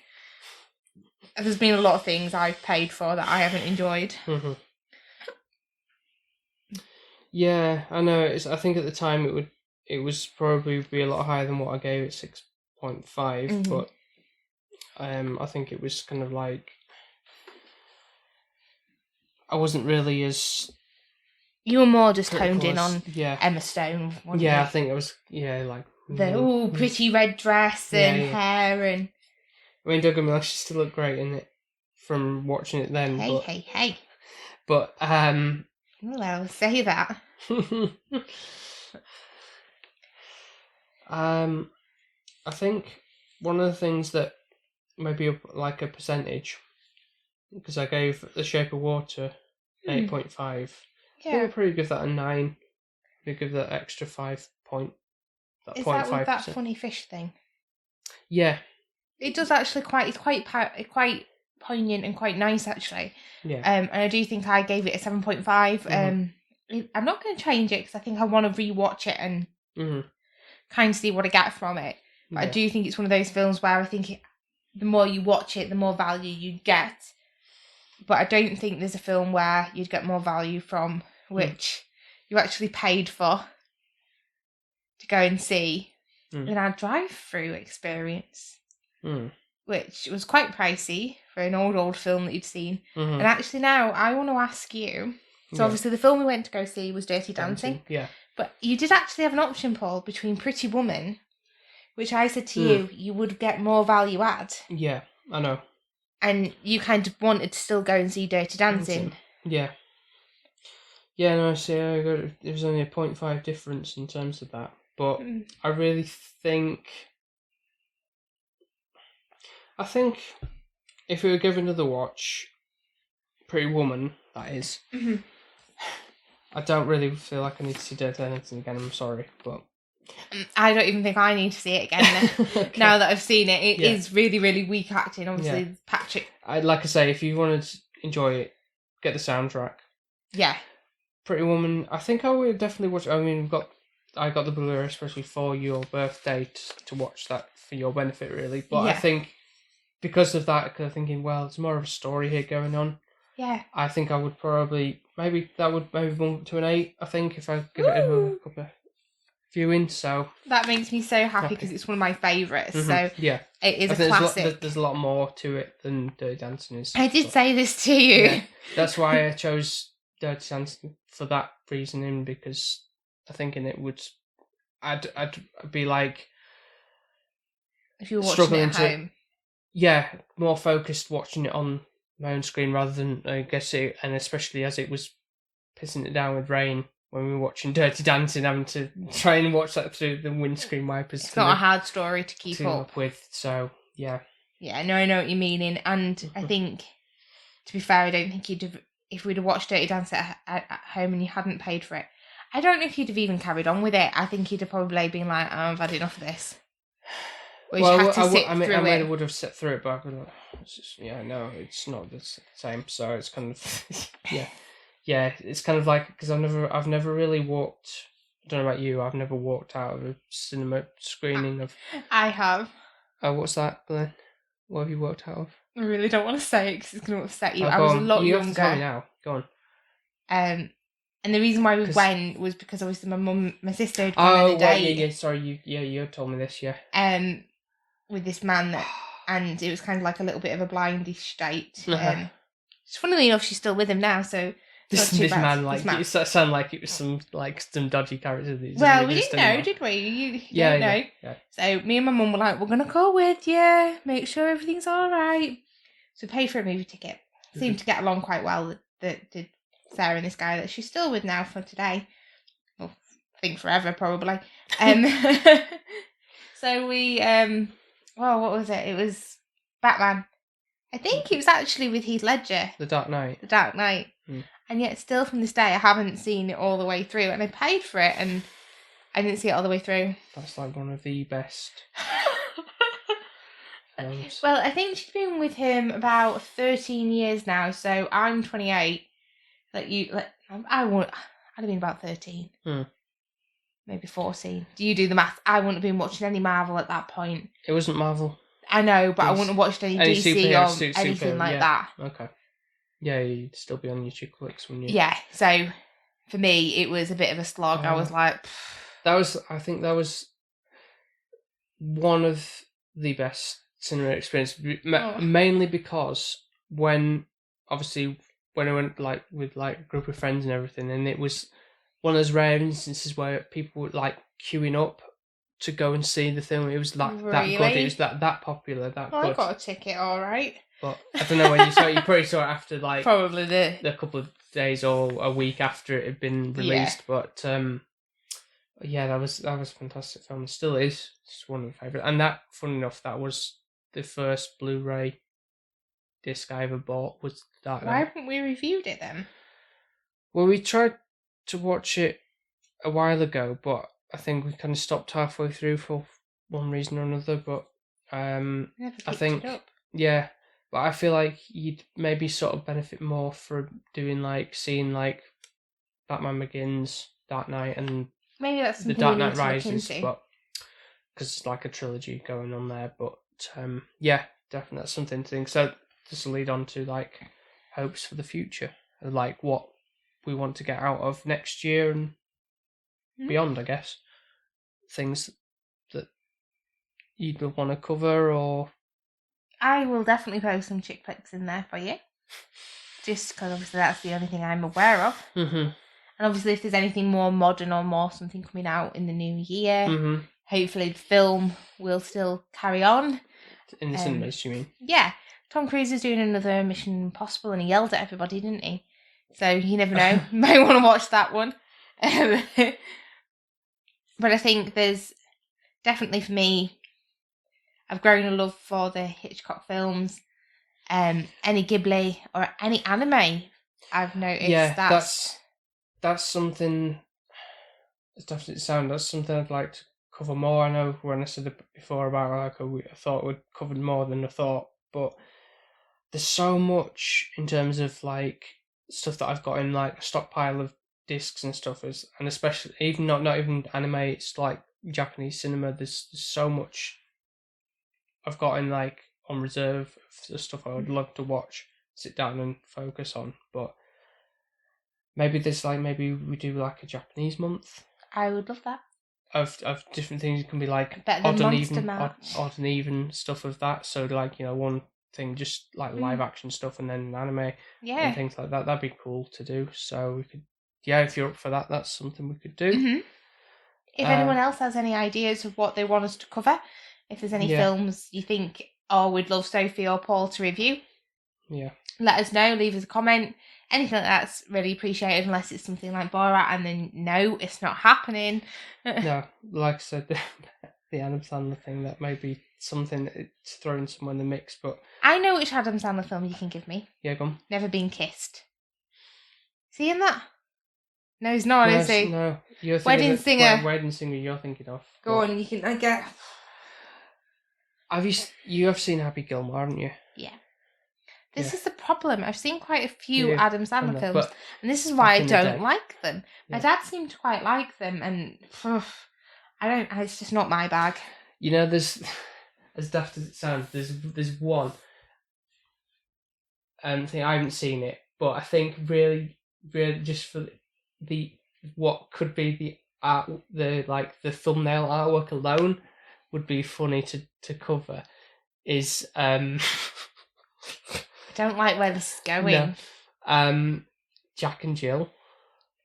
There's been a lot of things I've paid for that I haven't enjoyed. Mm-hmm. Yeah, I know. I think at the time it was probably be a lot higher than what I gave it, 6.5, but I think it was kind of like, I wasn't really as... You were more just honed in on Emma Stone, wasn't you? I think it was, like... The pretty red dress and hair and... I mean, don't get me wrong, she still looked great in it from watching it then. Hey. But, well, say that. I think one of the things that maybe like a percentage, because I gave The Shape of Water 8.5. Yeah. I'll probably give that a 9. I'd give that extra 5 point. Is that with that funny fish thing? Yeah. It does actually it's quite poignant and quite nice, actually. Yeah. And I do think I gave it a 7.5. I'm not going to change it because I think I want to rewatch it and kind of see what I get from it. But I do think it's one of those films where I think the more you watch it, the more value you get. But I don't think there's a film where you'd get more value from which you actually paid for to go and see in our drive-through experience, which was quite pricey for an old film that you'd seen. And actually now I want to ask you, so obviously the film we went to go see was Dirty Dancing. Yeah. But you did actually have an option, Paul, between Pretty Woman, which I said to you would get more value add. Yeah, I know. And you kind of wanted to still go and see Dirty Dancing. Yeah. Yeah, no, see, it was only a 0.5 difference in terms of that. But I really think... I think if we were given another watch, Pretty Woman, that is, I don't really feel like I need to see Dirty Dancing again, I'm sorry, but... I don't even think I need to see it again Okay. Now that I've seen it. It is really, really weak acting, obviously. Patrick... like I say, if you wanted to enjoy it, get the soundtrack. Yeah. Pretty Woman, I think I would definitely watch... I mean, I got the Blu-ray especially for your birthday to watch that for your benefit, really. But I think because of that, because I'm thinking, well, there's more of a story here going on. Yeah. I think I would probably... Maybe bump to an 8, I think, if I give it a couple of viewings, so... That makes me so happy because it's one of my favourites, so it is a classic. There's a lot more to it than Dirty Dancing is. I did say this to you. Yeah. That's why I chose Dirty Dancing for that reasoning, because I think in it I'd be like... If you were watching it at home. Yeah, more focused watching it on my own screen rather than, I guess, and especially as it was pissing it down with rain when we were watching Dirty Dancing, having to try and watch that through the windscreen wipers. It's not a hard story to keep up with, so, yeah. Yeah, no, I know what you mean. And I think, to be fair, I don't think you'd have, if we'd have watched Dirty Dancing at home and you hadn't paid for it, I don't know if you'd have even carried on with it. I think you'd have probably been like, oh, I've had enough of this. I would have sit through it, but I'd be like, no, it's not the same. So it's kind of, yeah, it's kind of like, because I've never really walked. I don't know about you. I've never walked out of a cinema screening of. I have. Oh, what's that, Glenn? What have you walked out of? I really don't want to say it because it's going to upset you. I was a lot younger. You have to tell me now. Go on. And the reason why we went was because obviously my sister had gone on a date. Yeah. Sorry, you told me this, yeah. With this man and it was kind of like a little bit of a blindish date. Funnily enough, she's still with him now, so. This man, it sounded like it was some dodgy character. Well, we didn't know, did we? You don't know. Yeah. So me and my mum were like, we're going to go with you, make sure everything's all right. So we paid for a movie ticket. Seemed to get along quite well. That did Sarah and this guy that she's still with now for today. Well, I think forever, probably. So we, what was it? It was Batman. I think it was actually with Heath Ledger. The Dark Knight. And yet still from this day I haven't seen it all the way through, and I paid for it and I didn't see it all the way through. That's like one of the best films. Well, I think she's been with him about 13 years now, so I'm 28. I'd have been about 13. Maybe 14. Do you do the math? I wouldn't have been watching any Marvel at that point. It wasn't Marvel. I know, but I wouldn't have watched any DC or anything like that. Okay. Yeah, you'd still be on your chick flicks, wouldn't you? Yeah, so for me, it was a bit of a slog. I was like... I think that was one of the best cinema experiences, mainly because when I went with a group of friends and everything, and it was one of those rare instances where people were queuing up to go and see the film. It was that good. It was that popular. Good. I got a ticket, all right. But I don't know when you saw it. You probably saw it after probably a couple of days or a week after it had been released. Yeah. But that was a fantastic film. It still is. It's one of my favourites. And that, funny enough, that was the first Blu-ray disc I ever bought. Was that? Why haven't we reviewed it then? Well, we tried to watch it a while ago, but I think we kind of stopped halfway through for one reason or another. But Never picked it up. Yeah. But I feel like you'd maybe sort of benefit more for doing seeing Batman Begins, Dark Knight, and maybe that's the Dark Knight Rises, but because it's like a trilogy going on there. But yeah, definitely that's something to think. So this will lead on to hopes for the future, what we want to get out of next year and beyond. I guess things that you'd want to cover or. I will definitely post some chick flicks in there for you. Just because obviously that's the only thing I'm aware of. Mm-hmm. And obviously if there's anything more modern or more something coming out in the new year, hopefully the film will still carry on. In the cinemas, you mean? Yeah. Tom Cruise is doing another Mission Impossible and he yelled at everybody, didn't he? So you never know. You might want to watch that one. But I think there's definitely for me, I've grown a love for the Hitchcock films. Any Ghibli or any anime, I've noticed that's something. It's definitely that's something I'd like to cover more. I know when I said it before about I thought we'd covered more than I thought, but there's so much in terms of stuff that I've got in a stockpile of discs and stuff and especially even not even anime. It's Japanese cinema. There's so much. I've got in on reserve the stuff I would love to watch, sit down and focus on. But maybe there's maybe we do a Japanese month. I would love that. Of different things. It can be odd and even stuff of that. So one thing just live action stuff and then anime and things like that. That'd be cool to do. So we could if you're up for that, that's something we could do. Mm-hmm. If anyone else has any ideas of what they want us to cover. If there's any films you think, we'd love Sophie or Paul to review, Yeah. Let us know, leave us a comment. Anything like that's really appreciated, unless it's something like Borat, and then no, it's not happening. No, like I said, the Adam Sandler thing, that may be something that's thrown somewhere in the mix, but... I know which Adam Sandler film you can give me. Yeah, go on. Never Been Kissed. See in that? No, he's not, is he? No, you're Wedding Singer. Wedding Singer you're thinking of. Go on, you can... I get... You have seen Happy Gilmore, haven't you? Yeah. This is the problem. I've seen quite a few Adam Sandler films, and this is why I don't like them. My dad seemed to quite like them, and I don't. It's just not my bag. You know, there's, as daft as it sounds, there's one thing, I haven't seen it, but I think really just for the what could be the art, the thumbnail artwork alone would be funny to cover is I don't like where this is going. No. Jack and Jill.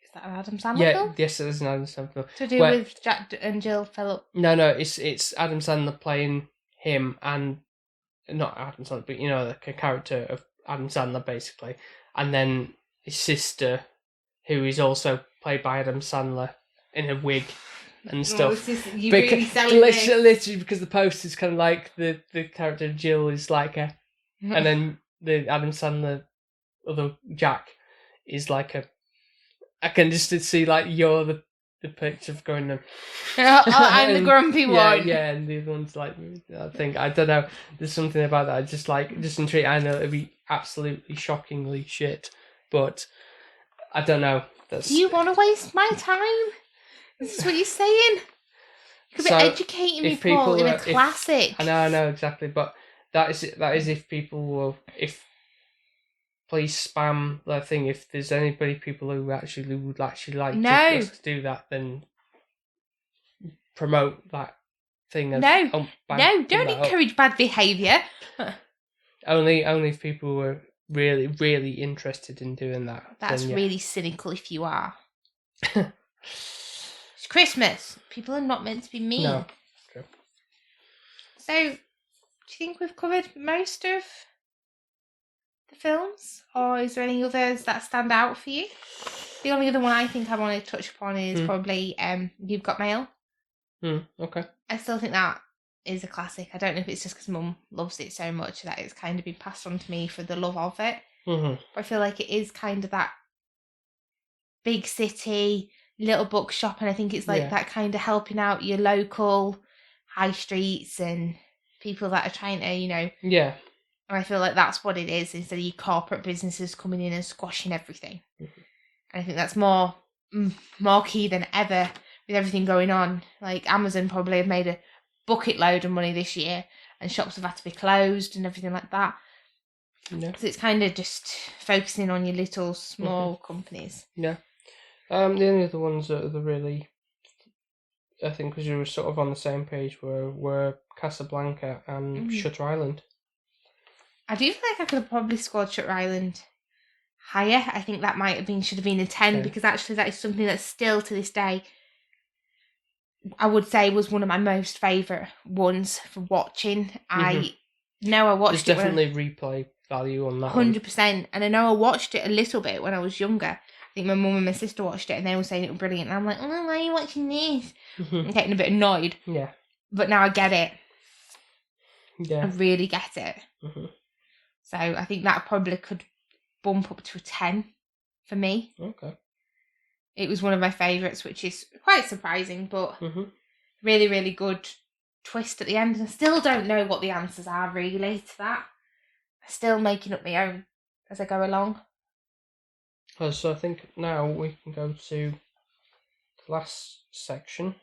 Is that an Adam Sandler film? Yes, it is an Adam Sandler film. To do with Jack and Jill Phillip? No, it's Adam Sandler playing him, and not Adam Sandler, but you know, like a character of Adam Sandler basically, and then his sister, who is also played by Adam Sandler in a wig and stuff. Literally because the poster's kind of like the character of Jill is like a, and then the Adam Sandler other Jack is like a. I can just see like you're the picture of going them. I'm the grumpy one. Yeah, and the other one's like, I don't know. There's something about that. I just intrigued. I know it'd be absolutely shockingly shit, but I don't know. Do you want to waste my time? Is this what you're saying? You could be educating me, Paul, in a classic. I know exactly, but that is if people will, please spam that thing. If there's people who would actually like to do that, then promote that thing. Don't encourage bad behaviour. Only if people were really, really interested in doing that. That's really cynical if you are. It's Christmas. People are not meant to be mean. No. True. So, do you think we've covered most of the films, or is there any others that stand out for you? The only other one I think I want to touch upon is probably You've Got Mail. Okay. I still think that is a classic. I don't know if it's just because Mum loves it so much that it's kind of been passed on to me for the love of it. But I feel like it is kind of that big city, little bookshop, and I think it's like that kind of helping out your local high streets and people that are trying to, Yeah. And I feel like that's what it is, instead of your corporate businesses coming in and squashing everything. And I think that's more key than ever with everything going on. Like Amazon probably have made a bucket load of money this year, and shops have had to be closed and everything like that. Yeah. So it's kind of just focusing on your little small companies. Yeah. The only other ones that are really, I think, because you were sort of on the same page, were Casablanca and Shutter Island. I do feel like I could have probably scored Shutter Island higher. I think that should have been a 10, because actually that is something that still to this day I would say was one of my most favourite ones for watching. I know I watched There's definitely replay value on that 100%. And I know I watched it a little bit when I was younger. I think my mum and my sister watched it and they were saying it was brilliant. And I'm like, oh, why are you watching this? I'm getting a bit annoyed. Yeah. But now I get it. Yeah. I really get it. So I think that probably could bump up to a 10 for me. Okay. It was one of my favourites, which is quite surprising, but really, really good twist at the end. And I still don't know what the answers are really to that. I'm still making up my own as I go along. So I think now we can go to the last section,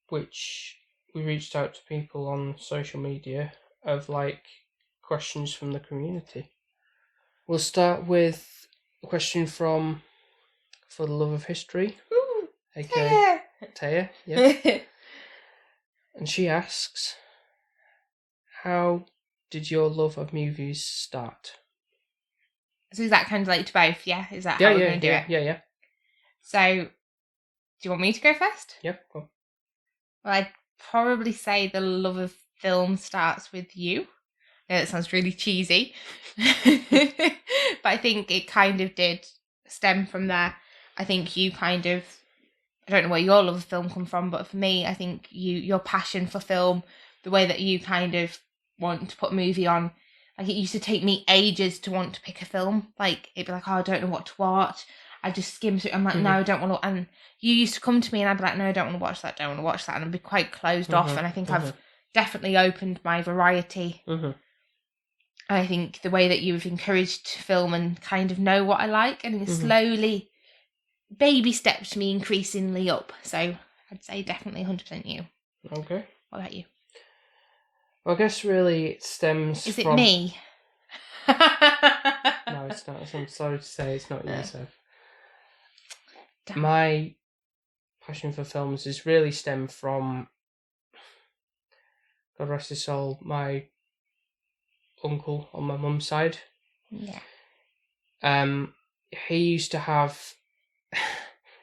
which we reached out to people on social media of questions from the community. We'll start with a question from For the Love of History, aka Taya. Yeah. And she asks, how did your love of movies start? So is that kind of like to both, yeah? Is that how we're going to do it? Yeah. So, do you want me to go first? Yeah, go. Well, I'd probably say the love of film starts with you. know it sounds really cheesy, but I think it kind of did stem from there. I think you kind of, I don't know where your love of film come from, but for me, I think your passion for film, the way that you kind of want to put a movie on, like it used to take me ages to want to pick a film. Like it'd be like, oh, I don't know what to watch. I just skim through. I'm like, no, I don't want to. And you used to come to me and I'd be like, no, I don't want to watch that. Don't want to watch that. And I'd be quite closed off. And I think I've definitely opened my variety. I think the way that you've encouraged film and kind of know what I like, and slowly, baby steps me increasingly up. So I'd say definitely 100% you. Okay. What about you? Well, I guess really it stems Is it from... me? No, it's not. I'm sorry to say it's not you, so... My passion for films is really stemmed from, God rest his soul, my uncle on my mum's side. Yeah. He used to have, a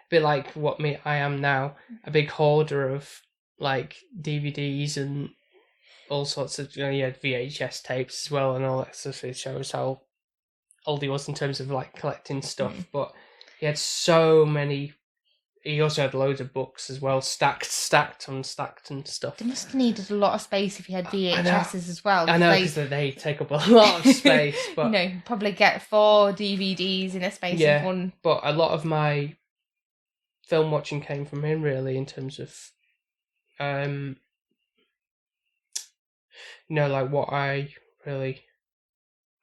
bit like I am now, a big hoarder of like DVDs and all sorts of, he had VHS tapes as well and all that stuff. It shows how old he was in terms of like collecting stuff. But he had so many. He also had loads of books as well, stacked and stuff. They must have needed a lot of space if you had VHSs as well. I know, because they take up a lot of space. But probably get 4 DVDs in a space of one. But a lot of my film watching came from him, really, in terms of, like what I really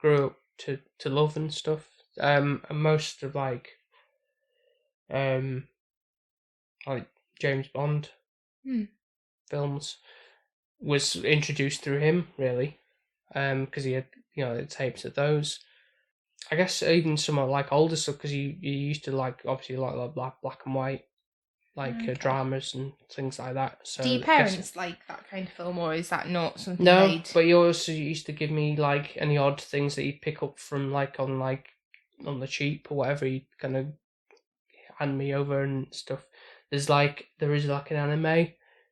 grew up to love and stuff. And most of like James Bond films was introduced through him, really, because he had the tapes of those. I guess even some like older stuff, because you used to like obviously like black and white dramas and things like that. So do your parents like that kind of film, or is that not something? No, but he also used to give me like any odd things that he'd pick up from on the cheap or whatever. He'd kind of hand me over and stuff. There is an anime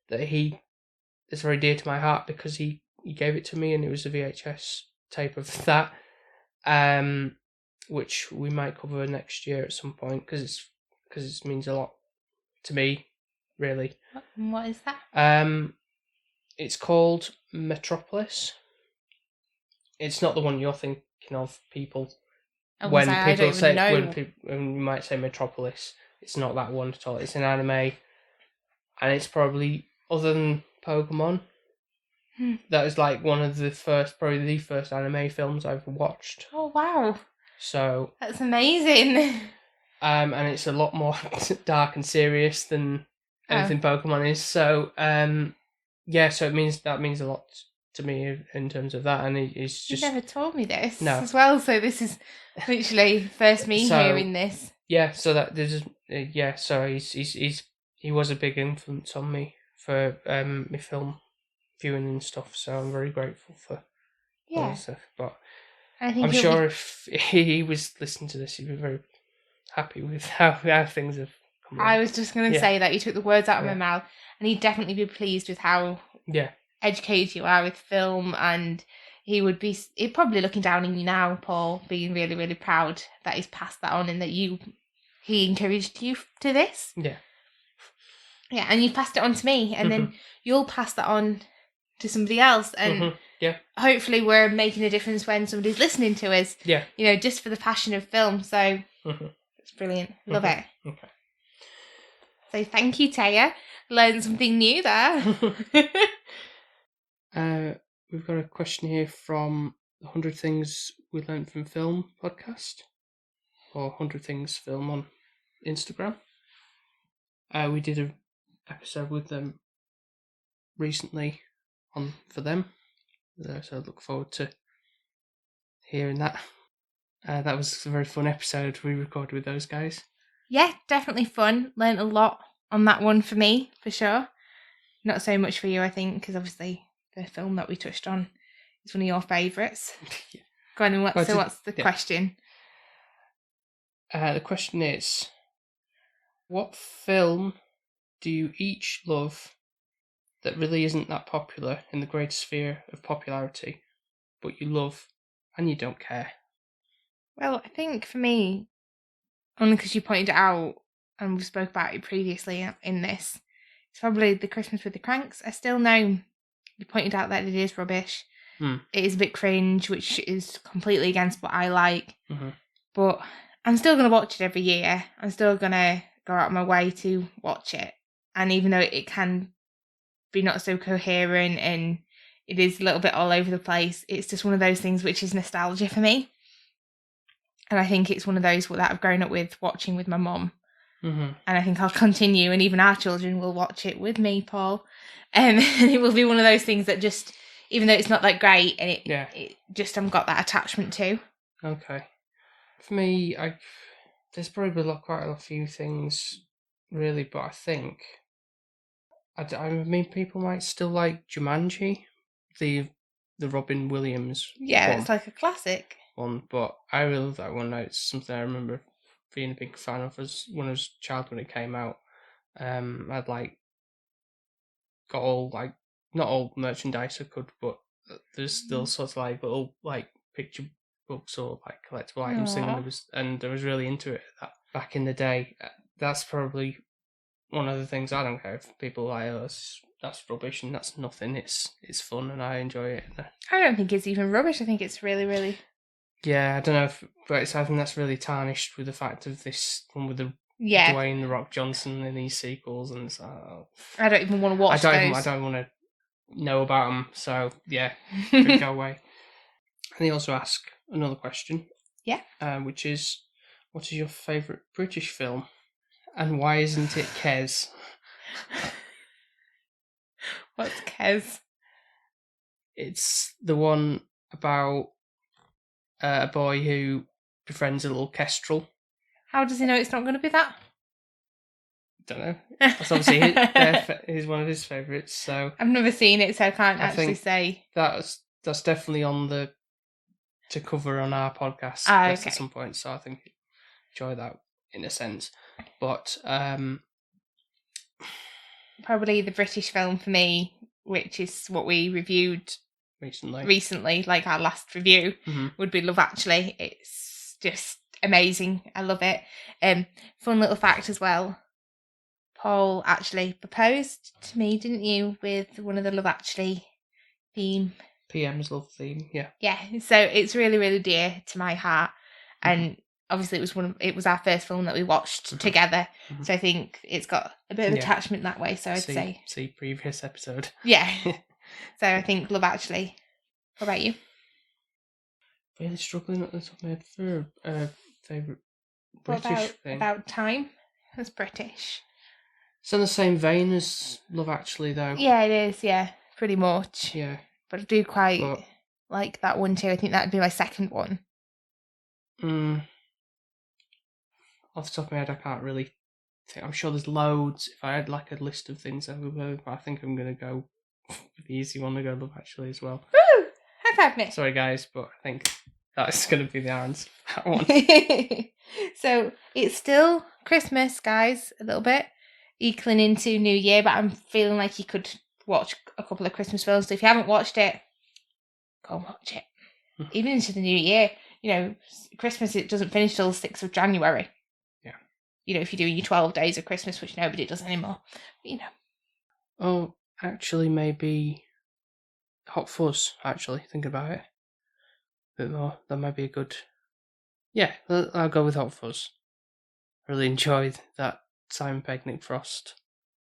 that is very dear to my heart because he gave it to me and it was a VHS tape of that, which we might cover next year at some point because it means a lot to me, really. What is that? It's called Metropolis. It's not the one you're thinking of, people. When you might say Metropolis, it's not that one at all. It's an anime, and it's probably, other than Pokemon, that is like one of the first, probably the first anime films I've watched. Oh wow! So that's amazing. And it's a lot more dark and serious than anything Pokemon is. So so that means a lot to me in terms of that, and it's just... You never told me this as well, so this is literally first me hearing this. Yeah, so that there's so he was a big influence on me for my film viewing and stuff. So I'm very grateful for all this stuff. But I'm sure if he was listening to this, he'd be very happy with how things have come along. I was just going to say that you took the words out of my mouth, and he'd definitely be pleased with how educated you are with film, and he'd probably looking down on you now, Paul, being really, really proud that he's passed that on and that he encouraged you to this. Yeah, and you passed it on to me, and then you'll pass that on to somebody else, and hopefully we're making a difference when somebody's listening to us. Yeah, just for the passion of film. So it's brilliant. Love it. Okay. So thank you, Taya. Learned something new there. We've got a question here from the 100 Things We Learned from Film podcast, or 100 Things Film on Instagram. We did an episode with them recently for them, so I look forward to hearing that. That was a very fun episode we recorded with those guys. Yeah, definitely fun. Learned a lot on that one for me, for sure. Not so much for you, I think, because obviously the film that we touched on is one of your favourites. Go on, what's the question? The question is, what film do you each love that really isn't that popular in the greater sphere of popularity? but you love and you don't care? Well, I think for me, only because you pointed it out and we spoke about it previously in this, it's probably The Christmas with the Cranks. I still know you pointed out that it is rubbish. It is a bit cringe, which is completely against what I like. Mm-hmm. But I'm still going to watch it every year. I'm still going to go out of my way to watch it. And even though it can be not so coherent and it is a little bit all over the place, it's just one of those things which is nostalgia for me. And I think it's one of those that I've grown up with, watching with my mum. Mm-hmm. And I think I'll continue, and even our children will watch it with me, Paul. And it will be one of those things that just, even though it's not that great, and it just I've got that attachment to. Okay. For me, there's probably quite a few things, really, but I think, I mean, people might still like Jumanji, the Robin Williams one. It's like a classic one, but I really love that one. It's something I remember being a big fan of when I was a child when it came out. I'd got all not all merchandise I could, but there's still sort of little picture books or collectible items thing, and I was really into it back in the day. That's probably one of the things. I don't care if people are like, that's rubbish and that's nothing. It's fun and I enjoy it. I don't think it's even rubbish. I think it's really, really... Yeah, I don't know, but I think that's really tarnished with the fact of this one with Dwayne The Rock Johnson in these sequels, and so I don't even want to watch those. I don't want to know about them, so yeah, could go away. And they also ask another question, which is, what is your favourite British film, and why isn't it Kes? What's Kes? It's the one about a boy who befriends a little kestrel. How does he know it's not going to be that? Don't know. That's obviously his one of his favourites. So I've never seen it, so I can't actually say. That's definitely to cover on our podcast at some point. So I think enjoy that in a sense. But probably the British film for me, which is what we reviewed recently, like our last review, would be Love Actually. It's just amazing. I love it. Fun little fact as well. Paul actually proposed to me, didn't you, with one of the Love Actually theme? PM's Love theme, yeah. Yeah, so it's really, really dear to my heart. And obviously it was our first film that we watched together. So I think it's got a bit of attachment that way, so I'd say. See previous episode. Yeah. So I think Love Actually. What about you? Really struggling at the top of my head for a favourite British thing. About Time? That's British. It's in the same vein as Love Actually, though. Yeah, it is, yeah. Pretty much. Yeah. But I do quite like that one too. I think that'd be my second one. Off the top of my head, I can't really think. I'm sure there's loads. If I had a list of things I would go, I think I'm going to go with the easy one to go Love Actually as well. Woo! High five me. Sorry, guys, but I think that's going to be the answer. That one. So it's still Christmas, guys, a little bit. Equaling into New Year, but I'm feeling like you could watch a couple of Christmas films. So if you haven't watched it, go and watch it. Even into the New Year. You know, Christmas, it doesn't finish till the 6th of January. Yeah. You know, if you're doing your 12 days of Christmas, which nobody does anymore. But, you know. Oh, actually, maybe Hot Fuzz, actually, thinking about it. A bit more. That might be a good... Yeah, I'll go with Hot Fuzz. I really enjoyed that Simon Pegg, Nick Frost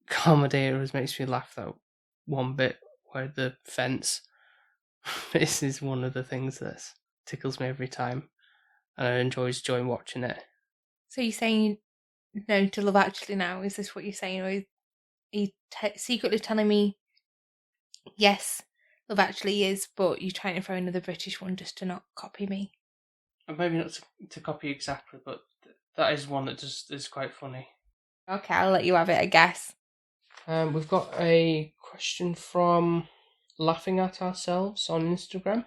comedy. It always makes me laugh, that one bit where the fence... This is one of the things that tickles me every time, and I enjoying watching it. So you're saying no to Love Actually now? Is this what you're saying, or are you secretly telling me yes, Love Actually is, but you're trying to throw another British one just to not copy me? Maybe not to copy exactly, but that is one that just is quite funny. Okay, I'll let you have it, I guess. We've got a question from Laughing at Ourselves on Instagram.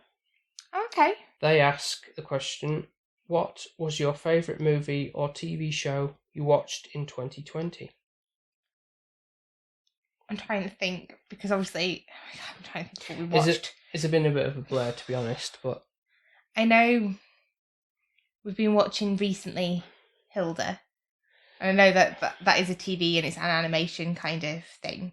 Okay. They ask the question, what was your favourite movie or TV show you watched in 2020? I'm trying to think, because obviously, I'm trying to think what we watched. It's been a bit of a blur, to be honest, but... I know we've been watching recently Hilda. And I know that is a TV and it's an animation kind of thing.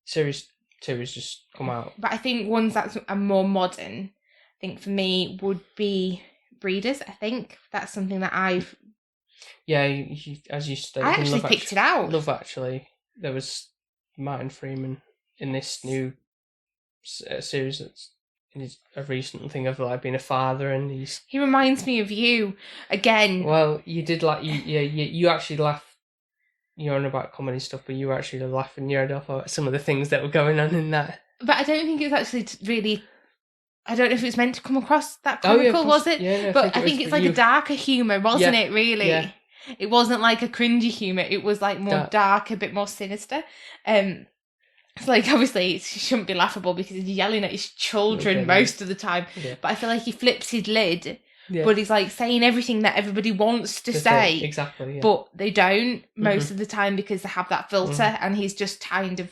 Series 2 has just come out. But I think ones that are more modern, I think for me, would be Breeders. I think that's something that I've... Yeah, as you stated... I actually picked it out. Love Actually. There was Martin Freeman in this new series that's a recent thing of like being a father, and he reminds me of you again. Well, you did like you actually laugh. You're on about comedy stuff, but you were actually laughing your head off at some of the things that were going on in that. But I don't think it was actually really. I don't know if it was meant to come across that comical, was it? Yeah, but I think it's like a darker humour, wasn't it? Really, yeah. It wasn't like a cringy humour. It was like more dark, a bit more sinister. It's like, obviously, it shouldn't be laughable because he's yelling at his children most of the time. Yeah. But I feel like he flips his lid, but he's like saying everything that everybody wants to say. Exactly. Yeah. But they don't most of the time because they have that filter, and he's just kind of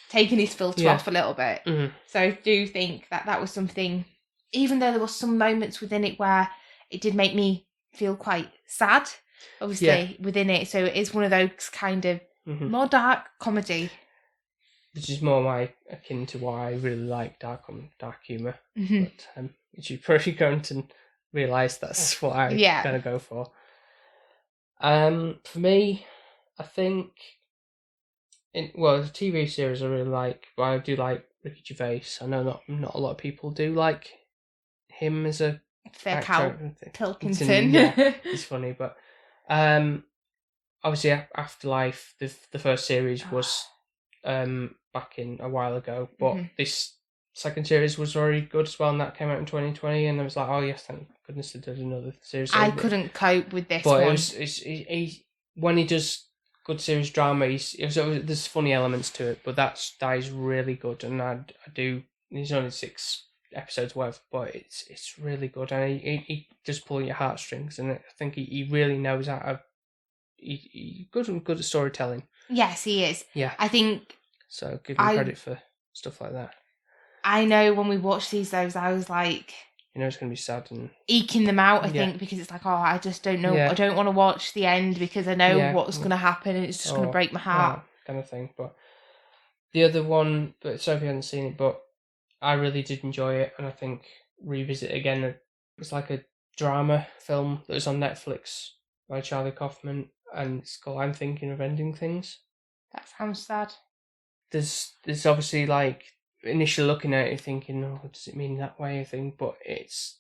taking his filter off a little bit. So I do think that was something, even though there was some moments within it where it did make me feel quite sad, obviously, within it. So it is one of those kind of more dark comedy. Which is more my akin to why I really like dark humour. But you're probably going to realise that's what I'm going to go for. For me, I think... the TV series I really like, but I do like Ricky Gervais. I know not a lot of people do like him as a Fair Cal Pilkington. It's funny, but obviously Afterlife, the first series was... back in a while ago, but this second series was very good as well, and that came out in 2020, and I was like, oh yes, thank goodness they did another series. I couldn't cope with this one. But he when he does good series drama, there's funny elements to it, but that is really good, and I do. There's only 6 episodes, whatever, but it's really good, and he does pull your heartstrings, and I think he really knows how to. He's good at storytelling. Yes, he is. Yeah, I think. So give him credit for stuff like that. I know when we watched these, I was like... it's going to be sad and... eking them out, I think, because it's like, I just don't know. I don't want to watch the end because I know what's going to happen and it's just going to break my heart. Kind of thing. But the other one, but Sophie hasn't seen it, but I really did enjoy it, and I think revisit it again. It's like a drama film that was on Netflix by Charlie Kaufman, and it's called I'm Thinking of Ending Things. That sounds sad. There's obviously like initially looking at it thinking, oh, does it mean that way? I think, but it's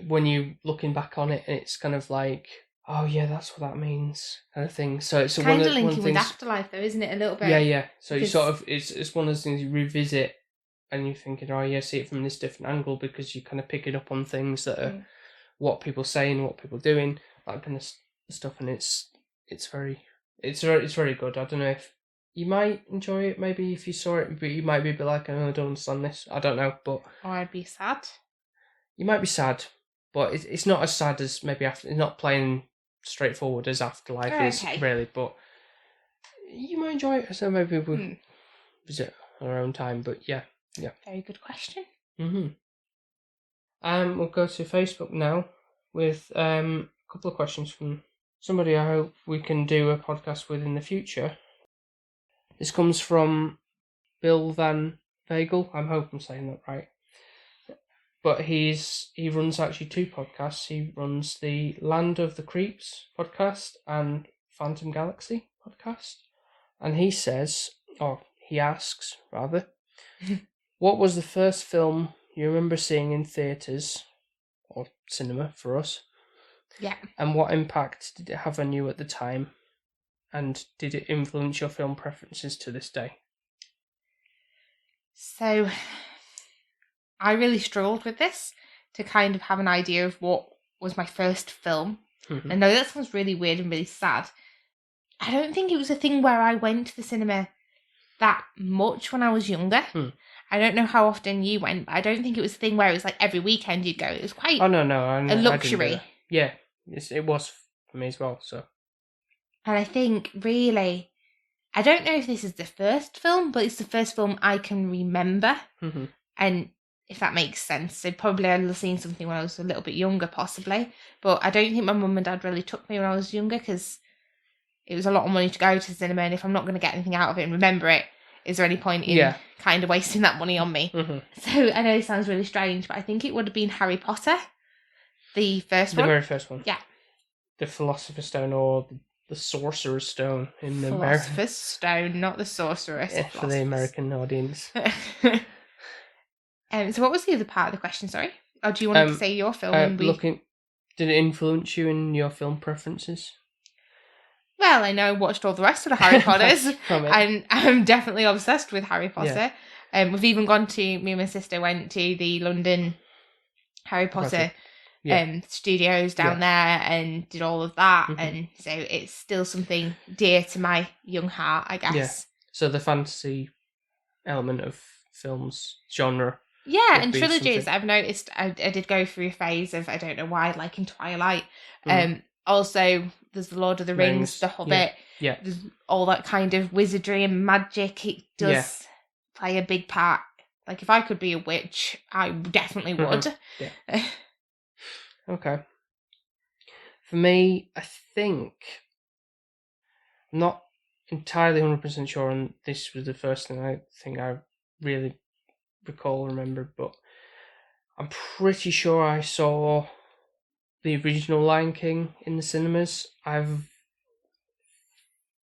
when you looking back on it, and it's kind of like, oh yeah, that's what that means, kind of thing. So it's kind of linking with Afterlife, though, isn't it? A little bit. Yeah. So you sort of it's one of those things you revisit, and you're thinking, oh yeah, see it from this different angle because you kind of pick it up on things that are what people saying, what people doing, that kind of stuff, and it's very good. I don't know if. You might enjoy it, maybe, if you saw it, but you might be a bit like, oh, I don't understand this. I don't know, but... Or I'd be sad. You might be sad, but it's not as sad as maybe After... It's not playing straightforward as Afterlife is, really, but you might enjoy it, so maybe we'll visit on our own time, but yeah. Very good question. We'll go to Facebook now with a couple of questions from somebody I hope we can do a podcast with in the future. This comes from Bill Van Vagel. I hope I'm saying that right. But he runs actually 2 podcasts. He runs the Land of the Creeps podcast and Phantom Galaxy podcast. And he asks, what was the first film you remember seeing in theatres, or cinema for us? Yeah. And what impact did it have on you at the time? And did it influence your film preferences to this day? So, I really struggled with this to kind of have an idea of what was my first film. I know that sounds really weird and really sad. I don't think it was a thing where I went to the cinema that much when I was younger. I don't know how often you went, but I don't think it was a thing where it was like every weekend you'd go. It was quite a luxury. Yeah, it was for me as well, so... And I think, really, I don't know if this is the first film, but it's the first film I can remember. And if that makes sense. So probably I'd have seen something when I was a little bit younger, possibly. But I don't think my mum and dad really took me when I was younger because it was a lot of money to go to the cinema, and if I'm not going to get anything out of it and remember it, is there any point in kind of wasting that money on me? Mm-hmm. So I know it sounds really strange, but I think it would have been Harry Potter, the first one. The very first one. Yeah. The Philosopher's Stone or the Sorcerer's Stone in the Philosopher's Stone, not the Sorcerer's. Yeah, for the American audience. So what was the other part of the question, sorry? Or do you want to say your film? Did it influence you in your film preferences? Well, I know I watched all the rest of the Harry Potters, and I'm definitely obsessed with Harry Potter. Yeah. We've even me and my sister went to the London Harry Potter studios down there and did all of that, and so it's still something dear to my young heart, I guess. Yeah. So the fantasy element of films genre. Yeah, and trilogies. Something. I've noticed I did go through a phase of, I don't know why, liking Twilight. Also, there's the Lord of the Rings, the Hobbit. Yeah. There's all that kind of wizardry and magic. It does play a big part. Like, if I could be a witch, I definitely would. Yeah. Okay. For me, I think, I'm not entirely 100% sure, and this was the first thing I think I really remember, but I'm pretty sure I saw the original Lion King in the cinemas. I've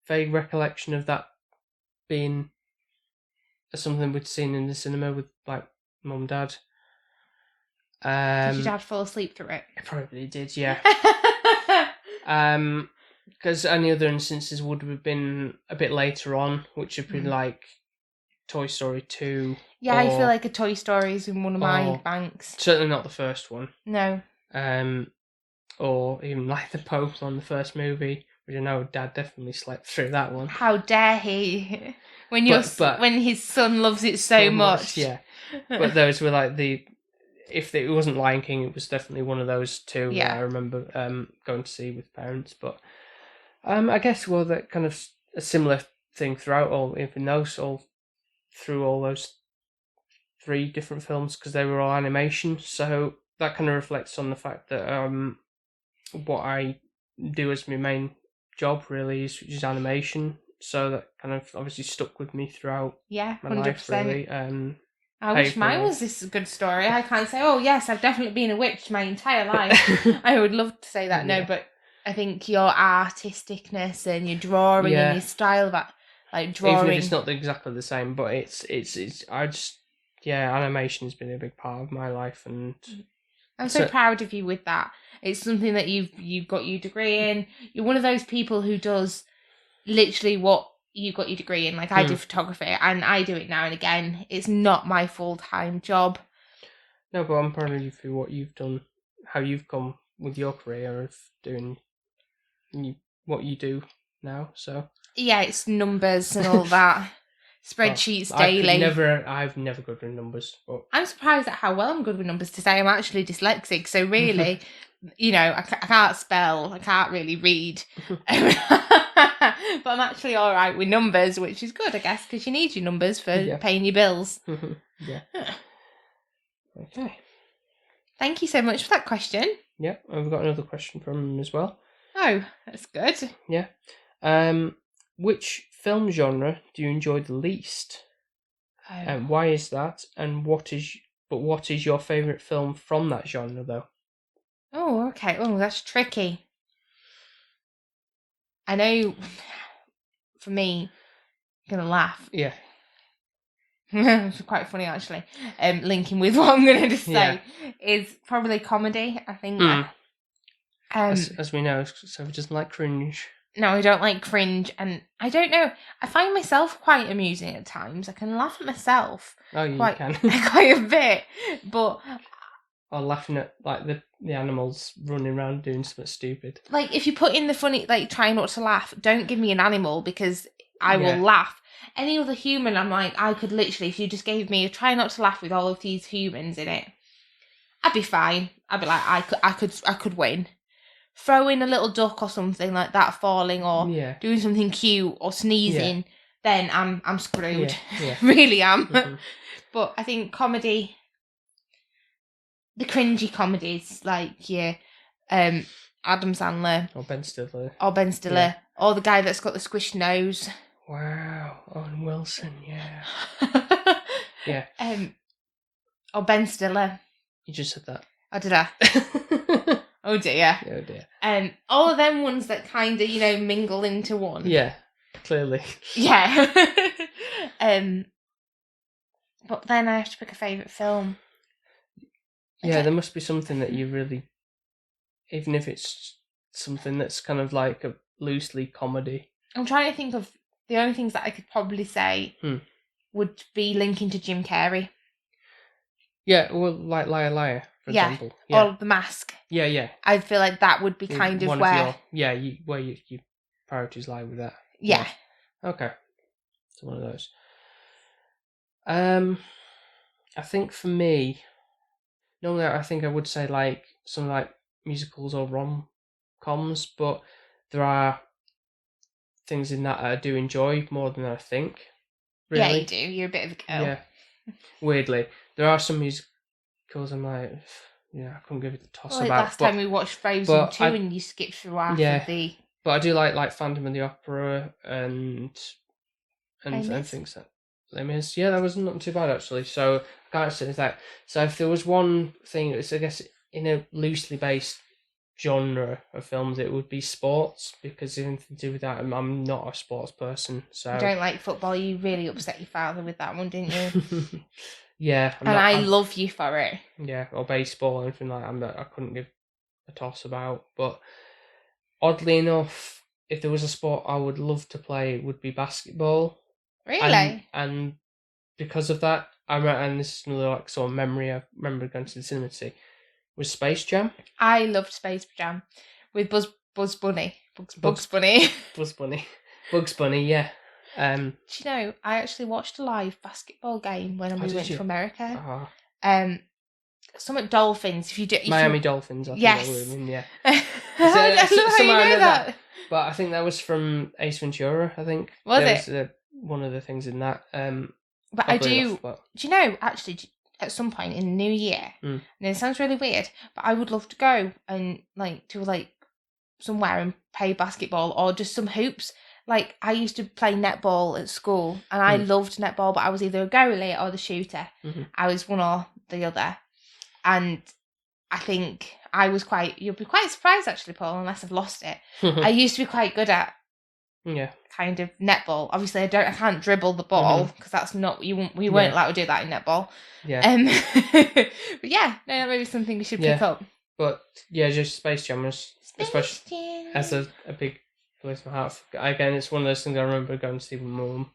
vague recollection of that being something we'd seen in the cinema with like mum and dad. Did your dad fall asleep through it? I probably did, yeah. Because any other instances would have been a bit later on, which have been like Toy Story 2. Yeah, I feel like a Toy Story is in one of my banks. Certainly not the first one. No. Or even like the Pope on the first movie, which I know Dad definitely slept through that one. How dare he? When his son loves it so much. Yeah. But those were like if it wasn't Lion King, it was definitely one of those two that I remember going to see with parents. But I guess that kind of a similar thing throughout through all those 3 different films, because they were all animation. So that kind of reflects on the fact that what I do as my main job really is animation. So that kind of obviously stuck with me throughout my 100%. Life, really. I wish mine was this good story. I can't say, oh yes, I've definitely been a witch my entire life. I would love to say that, no, but I think your artisticness and your drawing and your style, that like drawing, even if it's not exactly the same, but it's animation has been a big part of my life, and I'm so proud of you with that. It's something that you've got your degree in. You're one of those people who does literally what you got your degree in. Like I do photography, and I do it now and again. It's not my full-time job. No, but I'm proud of you for what you've done, how you've come with your career of doing what you do now. So yeah, it's numbers and all that. Spreadsheets daily. I've never good with numbers. But I'm surprised at how well I'm good with numbers to say I'm actually dyslexic. So really, I can't spell, I can't really read. But I'm actually all right with numbers, which is good, I guess, because you need your numbers for paying your bills. Yeah. Okay. Thank you so much for that question. Yeah, I've got another question from him as well. Oh, that's good. Yeah. Which film genre do you enjoy the least? And why is that? And what is your favourite film from that genre, though? Oh, okay. Oh, that's tricky. I know, for me, I'm gonna laugh. Yeah. It's quite funny, actually. Linking with what I'm gonna just say is probably comedy. I think. As we know, Sophie doesn't like cringe. No, I don't like cringe, and I don't know. I find myself quite amusing at times. I can laugh at myself. Oh, you can quite a bit, but. Or laughing at like the animals running around doing something stupid. Like if you put in the funny, like try not to laugh. Don't give me an animal because I will laugh. Any other human, I'm like, I could literally, if you just gave me a try not to laugh with all of these humans in it, I'd be fine. I'd be like, I could win. Throw in a little duck or something like that falling, or doing something cute or sneezing, then I'm screwed. Yeah. Really am. Mm-hmm. But I think comedy the cringy comedies, like Adam Sandler. Or Ben Stiller. Yeah. Or the guy that's got the squished nose. Wow. Owen Wilson, yeah. Yeah. Or Ben Stiller. You just said that. Oh, did I? Oh dear. Oh dear. All of them ones that kind of, mingle into one. Yeah, clearly. Yeah. But then I have to pick a favourite film. Yeah, there must be something that you really, even if it's something that's kind of like a loosely comedy. I'm trying to think of the only things that I could probably say would be linking to Jim Carrey. Yeah, well, like Liar Liar, for example. Yeah, or The Mask. Yeah. I feel like that would be kind of where... where your priorities lie with that. Yeah. Okay. It's one of those. I think for me, normally I think I would say like some like musicals or rom-coms, but there are things in that I do enjoy more than I think. Really. Yeah, you do. You're a bit of a girl. Yeah. Weirdly, there are some musicals I'm like, I couldn't give it a toss about. Last time we watched Frozen 2 and you skipped through half of the... But I do like Phantom of the Opera and things that Les Mis. Yeah, that was not too bad actually. So I can't say that. So if there was one thing, it's I guess in a loosely based genre of films, it would be sports, because anything to do with that, I'm not a sports person. So you don't like football. You really upset your father with that one, didn't you? Yeah, I love you for it. Yeah, or baseball or anything like that. I couldn't give a toss about. But oddly enough, if there was a sport I would love to play, it would be basketball. Really? And because of that, and this is another like sort of memory I remember going to the cinema to see, was Space Jam. I loved Space Jam with Bugs Bunny. Bugs Bunny. Bugs Bunny, yeah. Do you know, I actually watched a live basketball game when we went to America. Some at Dolphins. Miami Dolphins, I think. Yes. That would yeah. I don't know how you know that. But I think that was from Ace Ventura, I think. Was it? One of the things in that. But I do... Do you know, actually, at some point in the new year, and it sounds really weird, but I would love to go and, to somewhere and play basketball or just some hoops. Like, I used to play netball at school, and I loved netball, but I was either a goalie or the shooter. Mm-hmm. I was one or the other. And I think I was you'll be quite surprised, actually, Paul, unless I've lost it. I used to be quite good at kind of netball. Obviously, I can't dribble the ball, because that's not, we weren't allowed to do that in netball. Yeah. But yeah, no, that may be something we should pick up. But yeah, just Space Jam, especially as a big place in my heart. Again, it's one of those things I remember going to see with my mum.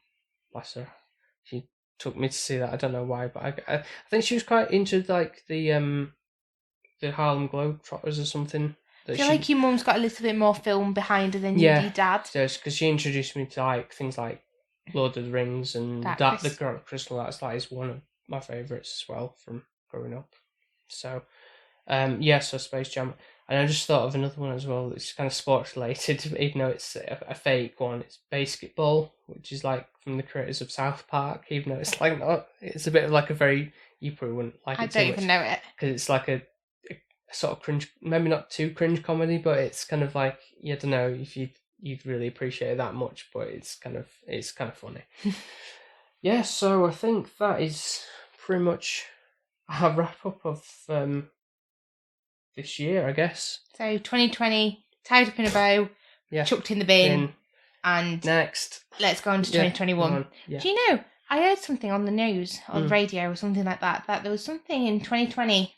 Bless her. She took me to see that. I don't know why, but I think she was quite into like the Harlem Globetrotters or something. I feel like your mum's got a little bit more film behind her than your dad. Yes, because she introduced me to like things like Lord of the Rings and the Dark Crystal. That's is one of my favourites as well from growing up. So, so Space Jam. And I just thought of another one as well. It's kind of sports related, even though it's a fake one. It's basketball, which is like from the creators of South Park. Even though it's like not, it's a bit of like a very, you probably wouldn't like it. I don't even know it, because it's like a sort of cringe, maybe not too cringe comedy, but it's kind of like, I don't know if you'd really appreciate it that much, but it's kind of funny. Yeah, so I think that is pretty much a wrap up of this year, I guess. So 2020 tied up in a bow, chucked in the bin, and next let's go on to 2021. Yeah. Do you know, I heard something on the news or the radio or something like that there was something in 2020,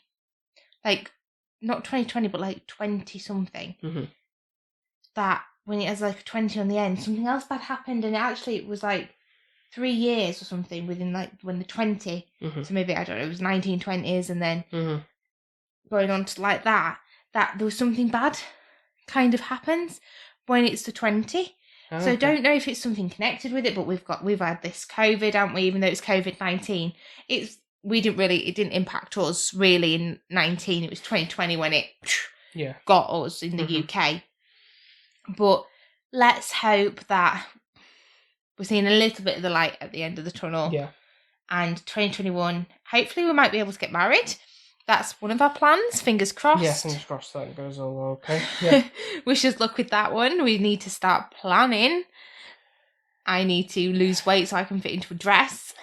like not 2020 but like 20 something, that when it has like 20 on the end, something else bad happened, and it was like 3 years or something within like when the 20, so maybe I don't know, it was 1920s, and then going on to like that there was something bad kind of happens when it's the 20. Oh, so I don't know if it's something connected with it, but we've had this COVID, haven't we? Even though it's COVID-19, it didn't impact us really in 19. It was 2020 when it got us in the UK. But let's hope that we're seeing a little bit of the light at the end of the tunnel. Yeah. And 2021, hopefully we might be able to get married. that's one of our plans. Fingers crossed. Yeah, fingers crossed that goes all okay. Yeah. Wish us luck with that one. We need to start planning. I need to lose weight so I can fit into a dress.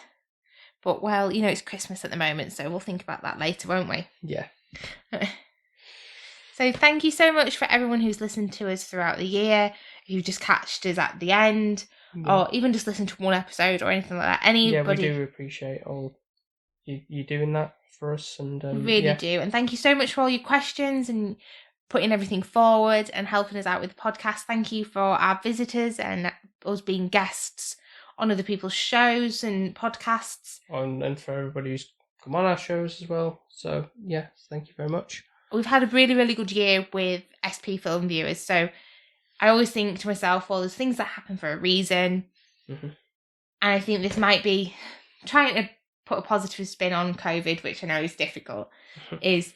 But, well, it's Christmas at the moment, so we'll think about that later, won't we? Yeah. So thank you so much for everyone who's listened to us throughout the year, who just catched us at the end, or even just listened to one episode or anything like that. Anybody... Yeah, we do appreciate all you doing that for us. And really do. And thank you so much for all your questions and putting everything forward and helping us out with the podcast. Thank you for our visitors and us being guests on other people's shows and podcasts. And for everybody who's come on our shows as well. So, yeah, thank you very much. We've had a really, really good year with SP Filmviewers. So I always think to myself, well, there's things that happen for a reason. Mm-hmm. And I think this might be trying to put a positive spin on COVID, which I know is difficult, is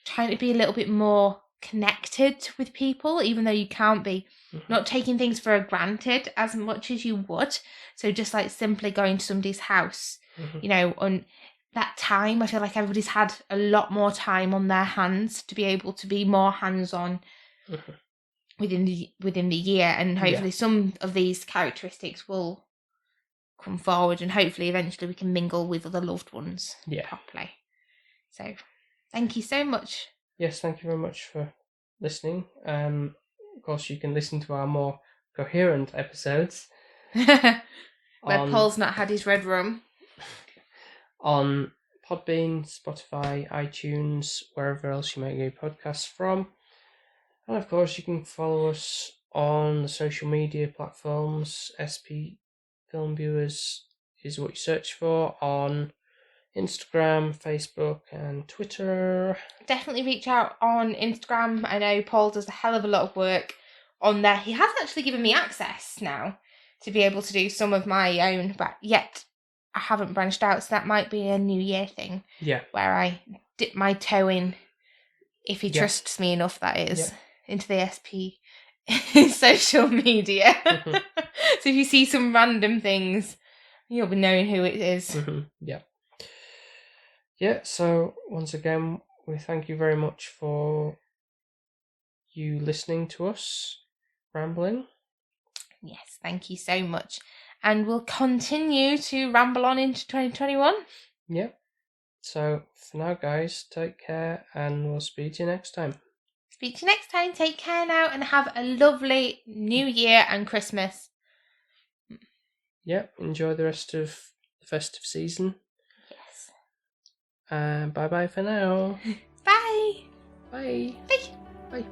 trying to be a little bit more connected with people, even though you can't be, not taking things for granted as much as you would. So just like simply going to somebody's house, on that time, I feel like everybody's had a lot more time on their hands to be able to be more hands-on within the year, and hopefully some of these characteristics will come forward, and hopefully eventually we can mingle with other loved ones properly. So thank you so much. Yes, thank you very much for listening. Of course, you can listen to our more coherent episodes where Paul's not had his red rum on Podbean, Spotify, iTunes, wherever else you might get your podcasts from. And of course, you can follow us on the social media platforms. SP Filmviewers is what you search for on Instagram, Facebook, and Twitter. Definitely reach out on Instagram. I know Paul does a hell of a lot of work on there. He has actually given me access now to be able to do some of my own, but yet I haven't branched out, so that might be a New Year thing. Yeah. Where I dip my toe in, if he trusts me enough, that is, into the SP social media. So if you see some random things, you'll be knowing who it is. Yeah. Yeah, so once again, we thank you very much for you listening to us rambling. Yes, thank you so much. And we'll continue to ramble on into 2021. Yeah. So for now, guys, take care, and we'll speak to you next time. Speak to you next time. Take care now, and have a lovely New Year and Christmas. Yeah, enjoy the rest of the festive season. Yes. Bye-bye for now. Bye. Bye. Bye. Bye.